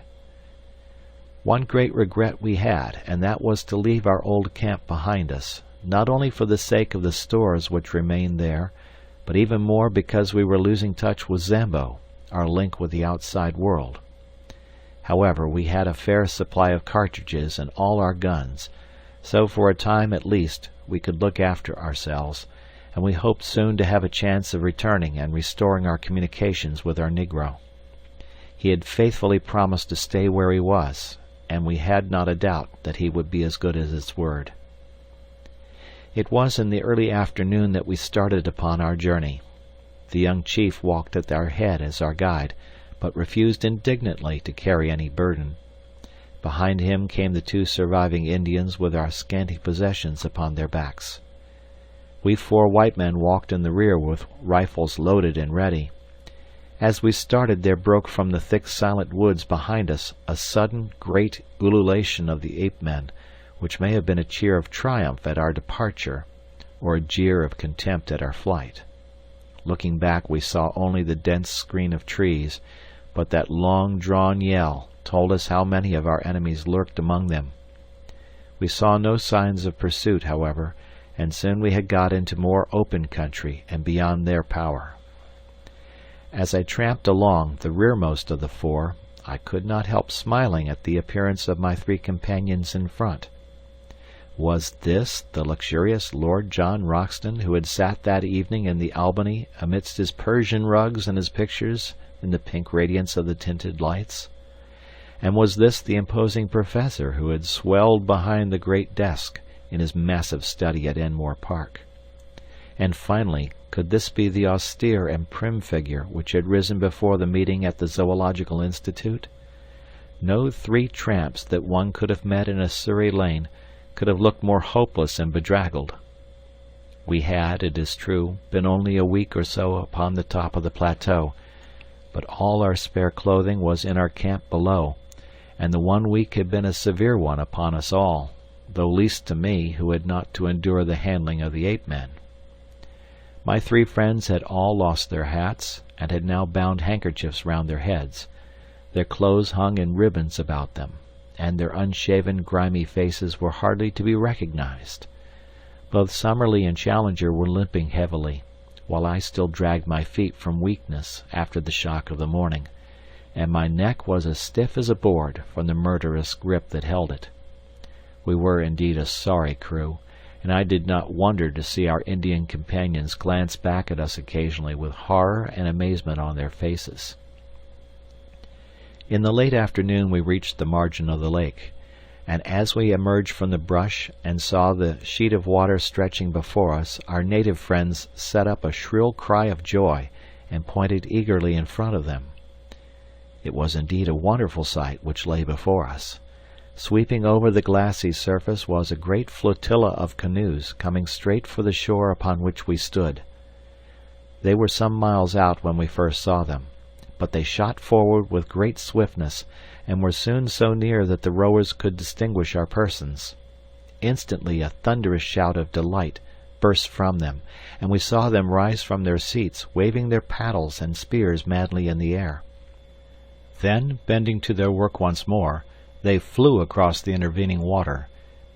One great regret we had, and that was to leave our old camp behind us, not only for the sake of the stores which remained there, but even more because we were losing touch with Zambo, our link with the outside world. However, we had a fair supply of cartridges and all our guns, so for a time at least we could look after ourselves, and we hoped soon to have a chance of returning and restoring our communications with our negro. He had faithfully promised to stay where he was, and we had not a doubt that he would be as good as his word. It was in the early afternoon that we started upon our journey. The young chief walked at our head as our guide, but refused indignantly to carry any burden. Behind him came the 2 surviving Indians with our scanty possessions upon their backs. We 4 white men walked in the rear with rifles loaded and ready. As we started, there broke from the thick silent woods behind us a sudden great ululation of the ape-men, which may have been a cheer of triumph at our departure, or a jeer of contempt at our flight. Looking back, we saw only the dense screen of trees, but that long-drawn yell told us how many of our enemies lurked among them. We saw no signs of pursuit, however, and soon we had got into more open country and beyond their power. As I tramped along, the rearmost of the 4, I could not help smiling at the appearance of my 3 companions in front. Was this the luxurious Lord John Roxton who had sat that evening in the Albany amidst his Persian rugs and his pictures in the pink radiance of the tinted lights? And was this the imposing professor who had swelled behind the great desk in his massive study at Enmore Park? And finally, could this be the austere and prim figure which had risen before the meeting at the Zoological Institute? No 3 tramps that one could have met in a Surrey lane could have looked more hopeless and bedraggled. We had, it is true, been only a week or so upon the top of the plateau, but all our spare clothing was in our camp below, and the 1 week had been a severe one upon us all, though least to me, who had not to endure the handling of the ape-men. My 3 friends had all lost their hats, and had now bound handkerchiefs round their heads. Their clothes hung in ribbons about them, and their unshaven, grimy faces were hardly to be recognized. Both Summerlee and Challenger were limping heavily, while I still dragged my feet from weakness after the shock of the morning, and my neck was as stiff as a board from the murderous grip that held it. We were indeed a sorry crew, and I did not wonder to see our Indian companions glance back at us occasionally with horror and amazement on their faces. In the late afternoon we reached the margin of the lake, and as we emerged from the brush and saw the sheet of water stretching before us, our native friends set up a shrill cry of joy and pointed eagerly in front of them. It was indeed a wonderful sight which lay before us. Sweeping over the glassy surface was a great flotilla of canoes coming straight for the shore upon which we stood. They were some miles out when we first saw them, but they shot forward with great swiftness, and were soon so near that the rowers could distinguish our persons. Instantly a thunderous shout of delight burst from them, and we saw them rise from their seats, waving their paddles and spears madly in the air. Then, bending to their work once more, they flew across the intervening water,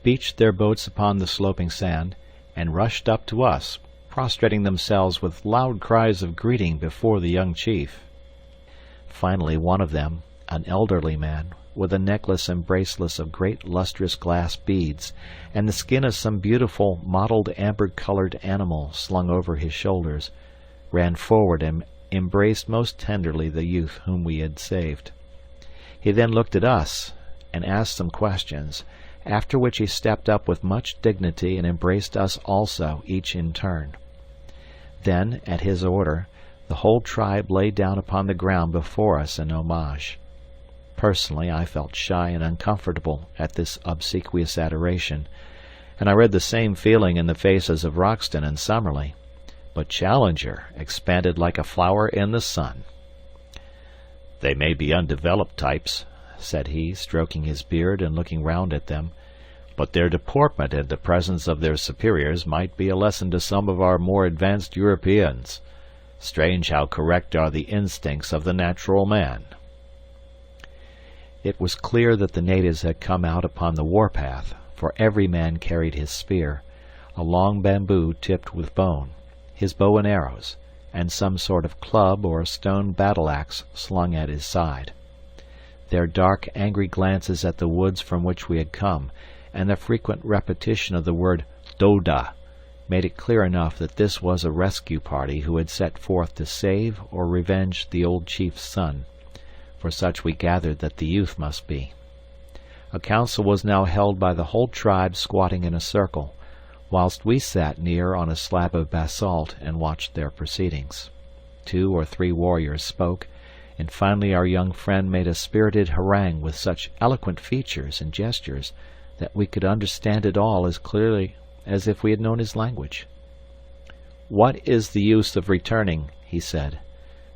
beached their boats upon the sloping sand, and rushed up to us, prostrating themselves with loud cries of greeting before the young chief. Finally one of them, an elderly man, with a necklace and bracelets of great lustrous glass beads, and the skin of some beautiful mottled amber-colored animal slung over his shoulders, ran forward and embraced most tenderly the youth whom we had saved. He then looked at us, and asked some questions, after which he stepped up with much dignity and embraced us also, each in turn. Then, at his order, the whole tribe lay down upon the ground before us in homage. Personally, I felt shy and uncomfortable at this obsequious adoration, and I read the same feeling in the faces of Roxton and Summerlee, but Challenger expanded like a flower in the sun. "They may be undeveloped types," said he, stroking his beard and looking round at them, "but their deportment in the presence of their superiors might be a lesson to some of our more advanced Europeans. Strange how correct are the instincts of the natural man." It was clear that the natives had come out upon the war-path, for every man carried his spear, a long bamboo tipped with bone, his bow and arrows, and some sort of club or stone battle-axe slung at his side. Their dark, angry glances at the woods from which we had come, and the frequent repetition of the word "Doda," made it clear enough that this was a rescue party who had set forth to save or revenge the old chief's son, for such we gathered that the youth must be. A council was now held by the whole tribe squatting in a circle, whilst we sat near on a slab of basalt and watched their proceedings. 2 or 3 warriors spoke, and finally our young friend made a spirited harangue with such eloquent features and gestures that we could understand it all as clearly as if we had known his language. "What is the use of returning?" he said.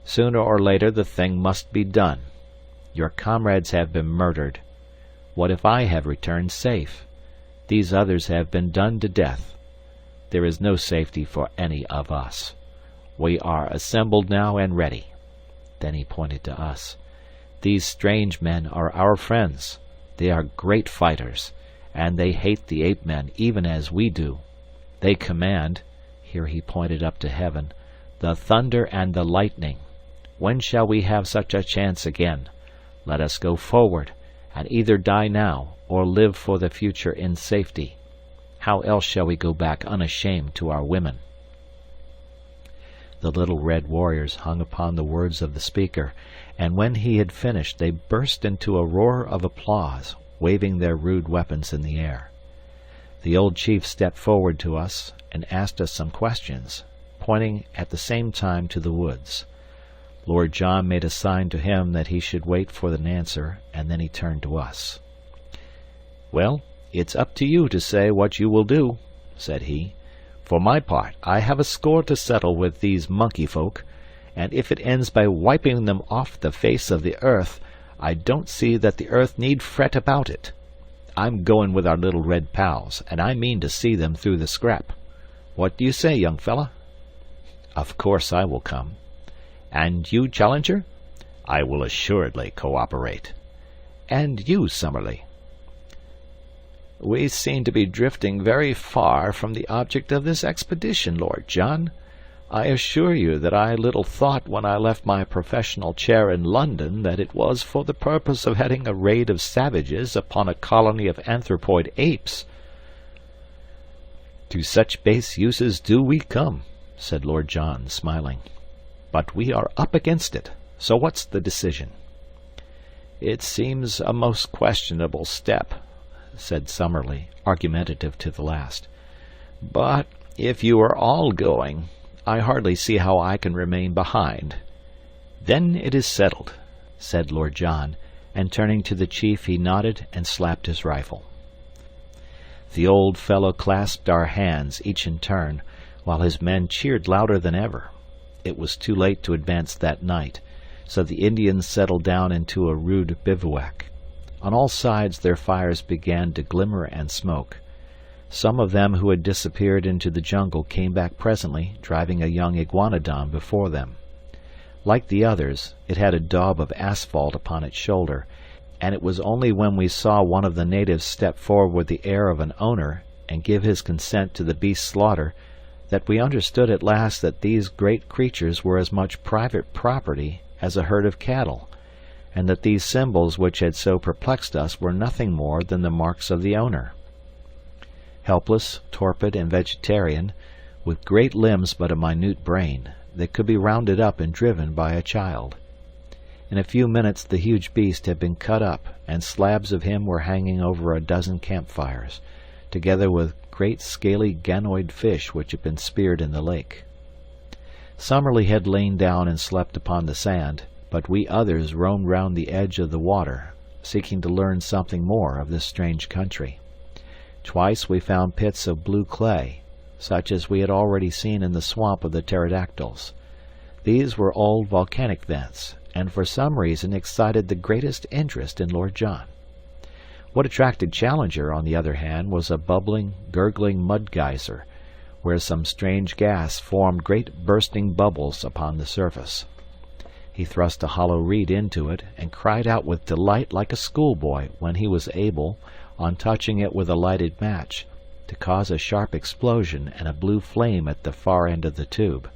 "Sooner or later the thing must be done. Your comrades have been murdered. What if I have returned safe? These others have been done to death. There is no safety for any of us. We are assembled now and ready." Then he pointed to us. "These strange men are our friends. They are great fighters, and they hate the ape-men even as we do. They command," here he pointed up to heaven, "the thunder and the lightning. When shall we have such a chance again? Let us go forward, and either die now or live for the future in safety. How else shall we go back unashamed to our women?" The little red warriors hung upon the words of the speaker, and when he had finished they burst into a roar of applause, waving their rude weapons in the air. The old chief stepped forward to us and asked us some questions, pointing at the same time to the woods. Lord John made a sign to him that he should wait for an answer, and then he turned to us. "Well, it's up to you to say what you will do," said he. "For my part, I have a score to settle with these monkey folk, and if it ends by wiping them off the face of the earth, I don't see that the earth need fret about it. I'm going with our little red pals, and I mean to see them through the scrap. What do you say, young fella?" "Of course I will come." "And you, Challenger?" "I will assuredly cooperate." "And you, Summerlee?" "We seem to be drifting very far from the object of this expedition, Lord John. I assure you that I little thought when I left my professional chair in London that it was for the purpose of heading a raid of savages upon a colony of anthropoid apes." "To such base uses do we come," said Lord John, smiling. "But we are up against it, so what's the decision?" "It seems a most questionable step," said Summerlee, argumentative to the last. "But if you are all going, I hardly see how I can remain behind." "Then it is settled," said Lord John, and turning to the chief he nodded and slapped his rifle. The old fellow clasped our hands, each in turn, while his men cheered louder than ever. It was too late to advance that night, so the Indians settled down into a rude bivouac. On all sides their fires began to glimmer and smoke. Some of them who had disappeared into the jungle came back presently, driving a young iguanodon before them. Like the others, it had a daub of asphalt upon its shoulder, and it was only when we saw one of the natives step forward with the air of an owner and give his consent to the beast's slaughter that we understood at last that these great creatures were as much private property as a herd of cattle, and that these symbols which had so perplexed us were nothing more than the marks of the owner. Helpless, torpid, and vegetarian, with great limbs but a minute brain, they could be rounded up and driven by a child. In a few minutes the huge beast had been cut up, and slabs of him were hanging over a dozen campfires, together with great scaly ganoid fish which had been speared in the lake. Summerlee had lain down and slept upon the sand, but we others roamed round the edge of the water, seeking to learn something more of this strange country. Twice we found pits of blue clay, such as we had already seen in the swamp of the pterodactyls. These were old volcanic vents, and for some reason excited the greatest interest in Lord John. What attracted Challenger, on the other hand, was a bubbling, gurgling mud geyser, where some strange gas formed great bursting bubbles upon the surface. He thrust a hollow reed into it, and cried out with delight like a schoolboy when he was able, on touching it with a lighted match, to cause a sharp explosion and a blue flame at the far end of the tube.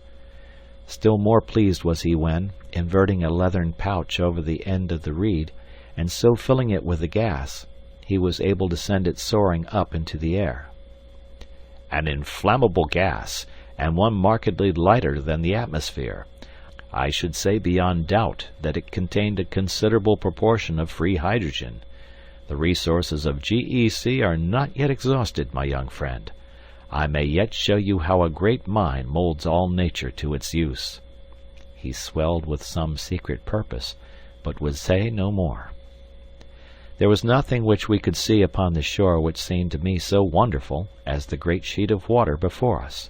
Still more pleased was he when, inverting a leathern pouch over the end of the reed, and so filling it with the gas, he was able to send it soaring up into the air. An inflammable gas, and one markedly lighter than the atmosphere. I should say beyond doubt that it contained a considerable proportion of free hydrogen. The resources of GEC are not yet exhausted, my young friend. I may yet show you how a great mind molds all nature to its use. He swelled with some secret purpose, but would say no more. There was nothing which we could see upon the shore which seemed to me so wonderful as the great sheet of water before us.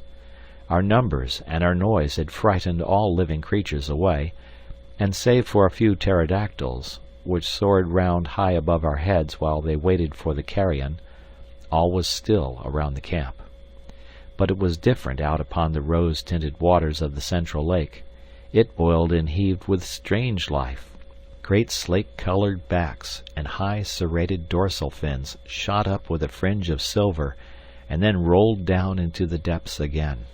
Our numbers and our noise had frightened all living creatures away, and save for a few pterodactyls, which soared round high above our heads while they waited for the carrion, all was still around the camp. But it was different out upon the rose-tinted waters of the central lake. It boiled and heaved with strange life. Great slate-colored backs and high serrated dorsal fins shot up with a fringe of silver, and then rolled down into the depths again.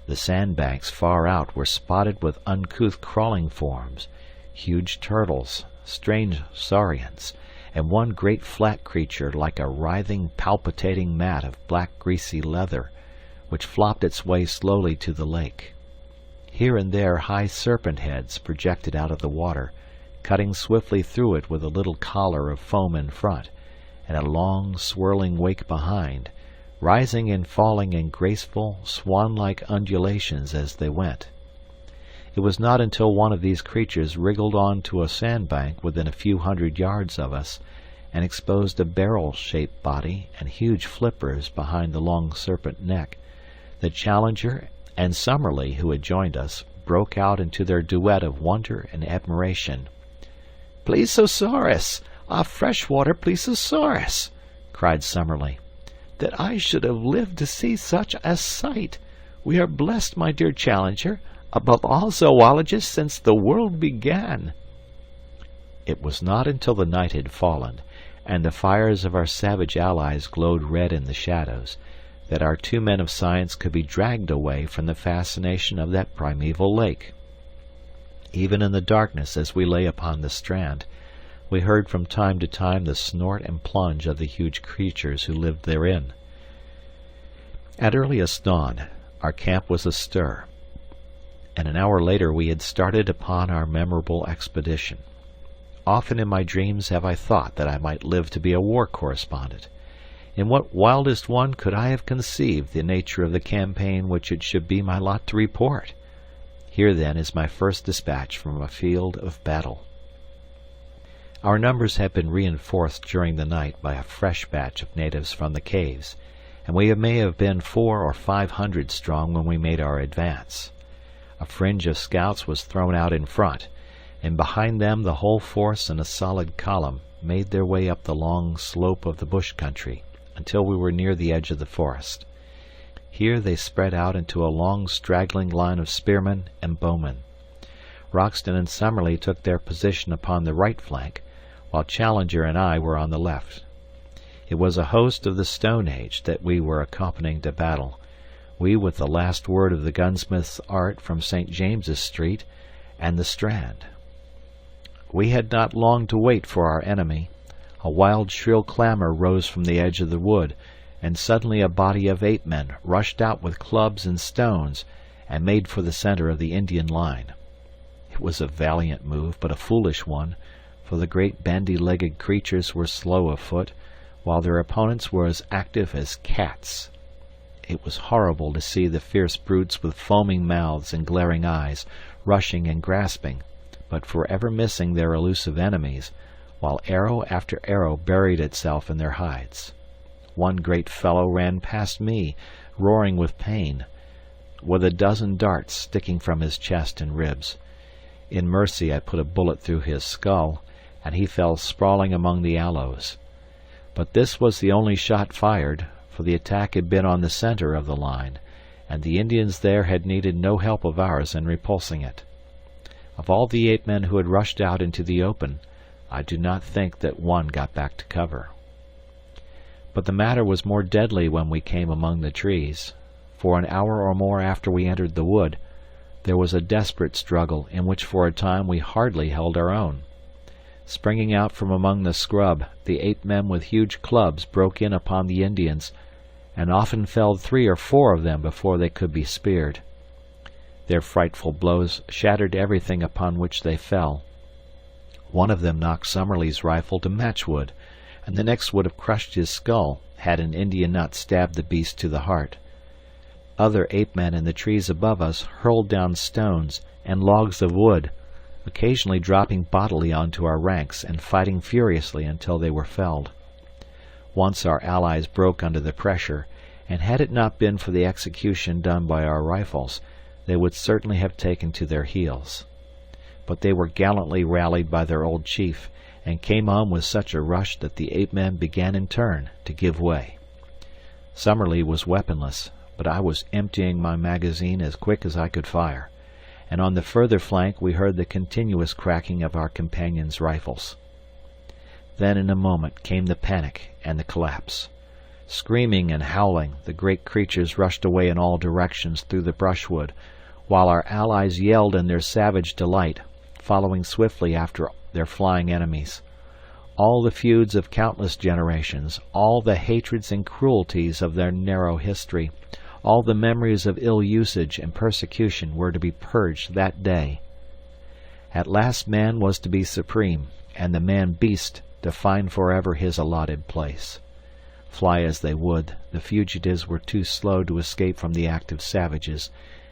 The sandbanks far out were spotted with uncouth crawling forms, huge turtles, strange saurians, and one great flat creature like a writhing, palpitating mat of black greasy leather, which flopped its way slowly to the lake. Here and there high serpent heads projected out of the water, cutting swiftly through it with a little collar of foam in front, and a long, swirling wake behind, rising and falling in graceful, swan-like undulations as they went. It was not until one of these creatures wriggled on to a sandbank within a few hundred yards of us, and exposed a barrel-shaped body and huge flippers behind the long serpent neck, that Challenger and Summerlee, who had joined us, broke out into their duet of wonder and admiration. "Plesiosaurus! A freshwater plesiosaurus!" cried Summerlee. "That I should have lived to see such a sight! We are blessed, my dear Challenger, above all zoologists since the world began." It was not until the night had fallen, and the fires of our savage allies glowed red in the shadows, that our two men of science could be dragged away from the fascination of that primeval lake. Even in the darkness as we lay upon the strand, we heard from time to time the snort and plunge of the huge creatures who lived therein. At earliest dawn, our camp was astir, and an hour later we had started upon our memorable expedition. Often in my dreams have I thought that I might live to be a war correspondent. In what wildest one could I have conceived the nature of the campaign which it should be my lot to report? Here, then, is my first dispatch from a field of battle. Our numbers had been reinforced during the night by a fresh batch of natives from the caves, and we may have been 400 or 500 strong when we made our advance. A fringe of scouts was thrown out in front, and behind them the whole force in a solid column made their way up the long slope of the bush country, until we were near the edge of the forest. Here they spread out into a long straggling line of spearmen and bowmen. Roxton and Summerlee took their position upon the right flank, while Challenger and I were on the left. It was a host of the Stone Age that we were accompanying to battle, we with the last word of the gunsmith's art from St. James's Street and the Strand. We had not long to wait for our enemy. A wild shrill clamour rose from the edge of the wood, and suddenly a body of ape-men rushed out with clubs and stones, and made for the centre of the Indian line. It was a valiant move, but a foolish one, for the great bandy-legged creatures were slow of foot, while their opponents were as active as cats. It was horrible to see the fierce brutes with foaming mouths and glaring eyes, rushing and grasping, but forever missing their elusive enemies, while arrow after arrow buried itself in their hides. One great fellow ran past me, roaring with pain, with a dozen darts sticking from his chest and ribs. In mercy I put a bullet through his skull, and he fell sprawling among the aloes. But this was the only shot fired, for the attack had been on the center of the line, and the Indians there had needed no help of ours in repulsing it. Of all the ape-men who had rushed out into the open, I do not think that one got back to cover. But the matter was more deadly when we came among the trees. For an hour or more after we entered the wood, there was a desperate struggle in which for a time we hardly held our own. Springing out from among the scrub, the ape-men with huge clubs broke in upon the Indians, and often felled 3 or 4 of them before they could be speared. Their frightful blows shattered everything upon which they fell. One of them knocked Summerlee's rifle to matchwood, and the next would have crushed his skull had an Indian not stabbed the beast to the heart. Other ape-men in the trees above us hurled down stones and logs of wood, occasionally dropping bodily onto our ranks and fighting furiously until they were felled. Once our allies broke under the pressure, and had it not been for the execution done by our rifles, they would certainly have taken to their heels. But they were gallantly rallied by their old chief, and came on with such a rush that the ape-men began in turn to give way. Summerlee was weaponless, but I was emptying my magazine as quick as I could fire, and on the further flank we heard the continuous cracking of our companions' rifles. Then in a moment came the panic and the collapse. Screaming and howling, the great creatures rushed away in all directions through the brushwood, while our allies yelled in their savage delight, following swiftly after their flying enemies. All the feuds of countless generations, all the hatreds and cruelties of their narrow history, all the memories of ill usage and persecution were to be purged that day. At last man was to be supreme, and the man-beast to find forever his allotted place. Fly as they would, the fugitives were too slow to escape from the active savages,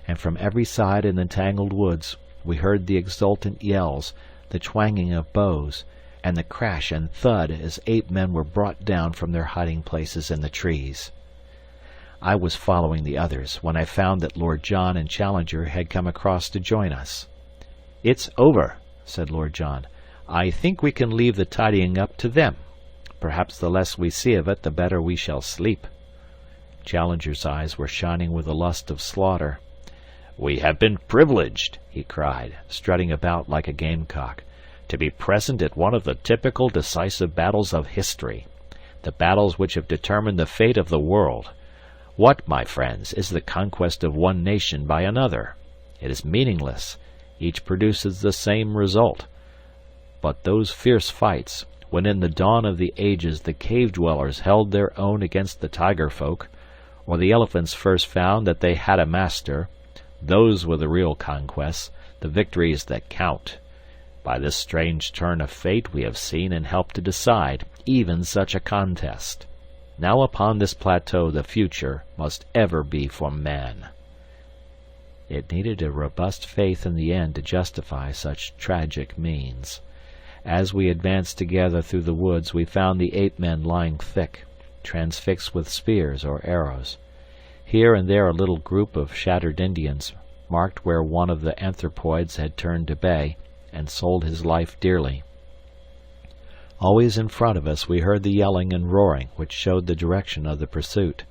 and from every side in the tangled woods we heard the exultant yells, the twanging of bows, and the crash and thud as ape-men were brought down from their hiding places in the trees. I was following the others when I found that Lord John and Challenger had come across to join us. "It's over," said Lord John. "I think we can leave the tidying up to them. Perhaps the less we see of it, the better we shall sleep." Challenger's eyes were shining with the lust of slaughter. "We have been privileged," he cried, strutting about like a gamecock, "to be present at one of the typical decisive battles of history, the battles which have determined the fate of the world. What, my friends, is the conquest of one nation by another? It is meaningless. Each produces the same result. But those fierce fights, when in the dawn of the ages the cave-dwellers held their own against the tiger folk, or the elephants first found that they had a master, those were the real conquests, the victories that count. By this strange turn of fate we have seen and helped to decide even such a contest. Now upon this plateau the future must ever be for man." It needed a robust faith in the end to justify such tragic means. As we advanced together through the woods we found the ape-men lying thick, transfixed with spears or arrows. Here and there a little group of shattered Indians, marked where one of the anthropoids had turned to bay and sold his life dearly. Always in front of us we heard the yelling and roaring which showed the direction of the pursuit.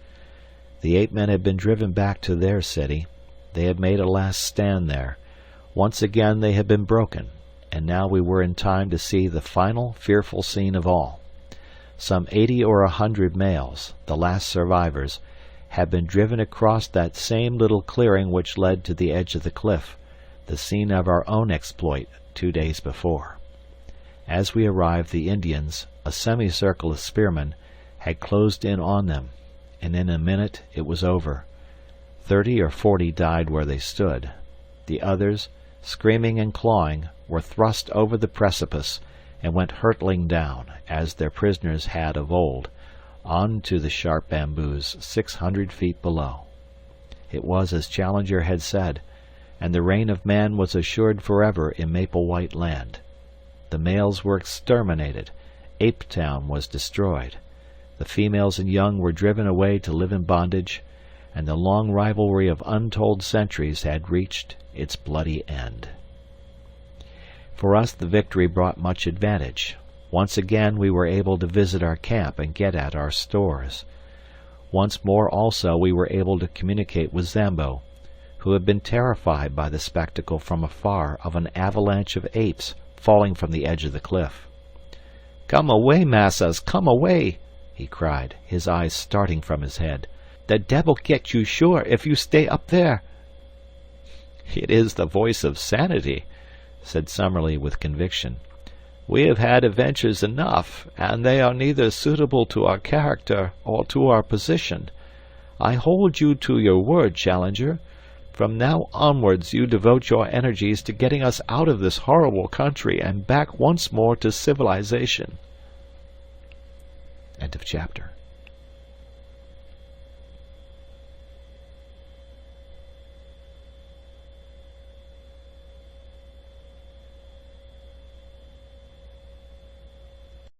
The ape-men had been driven back to their city. They had made a last stand there. Once again they had been broken, and now we were in time to see the final fearful scene of all. Some 80 or 100 males, the last survivors, had been driven across that same little clearing which led to the edge of the cliff, the scene of our own exploit 2 days before. As we arrived, the Indians, a semicircle of spearmen, had closed in on them, and in a minute it was over. 30 or 40 died where they stood. The others, screaming and clawing, were thrust over the precipice and went hurtling down, as their prisoners had of old, on to the sharp bamboos 600 feet below. It was as Challenger had said, and the reign of man was assured forever in Maple White Land. The males were exterminated, Ape Town was destroyed, the females and young were driven away to live in bondage, and the long rivalry of untold centuries had reached its bloody end. For us the victory brought much advantage. Once again we were able to visit our camp and get at our stores. Once more also we were able to communicate with Zambo, who had been terrified by the spectacle from afar of an avalanche of apes falling from the edge of the cliff. "Come away, massas, come away!" he cried, his eyes starting from his head. "The devil get you sure if you stay up there." "It is the voice of sanity," said Summerlee with conviction. "We have had adventures enough, and they are neither suitable to our character or to our position. I hold you to your word, Challenger. From now onwards you devote your energies to getting us out of this horrible country and back once more to civilization." End of chapter.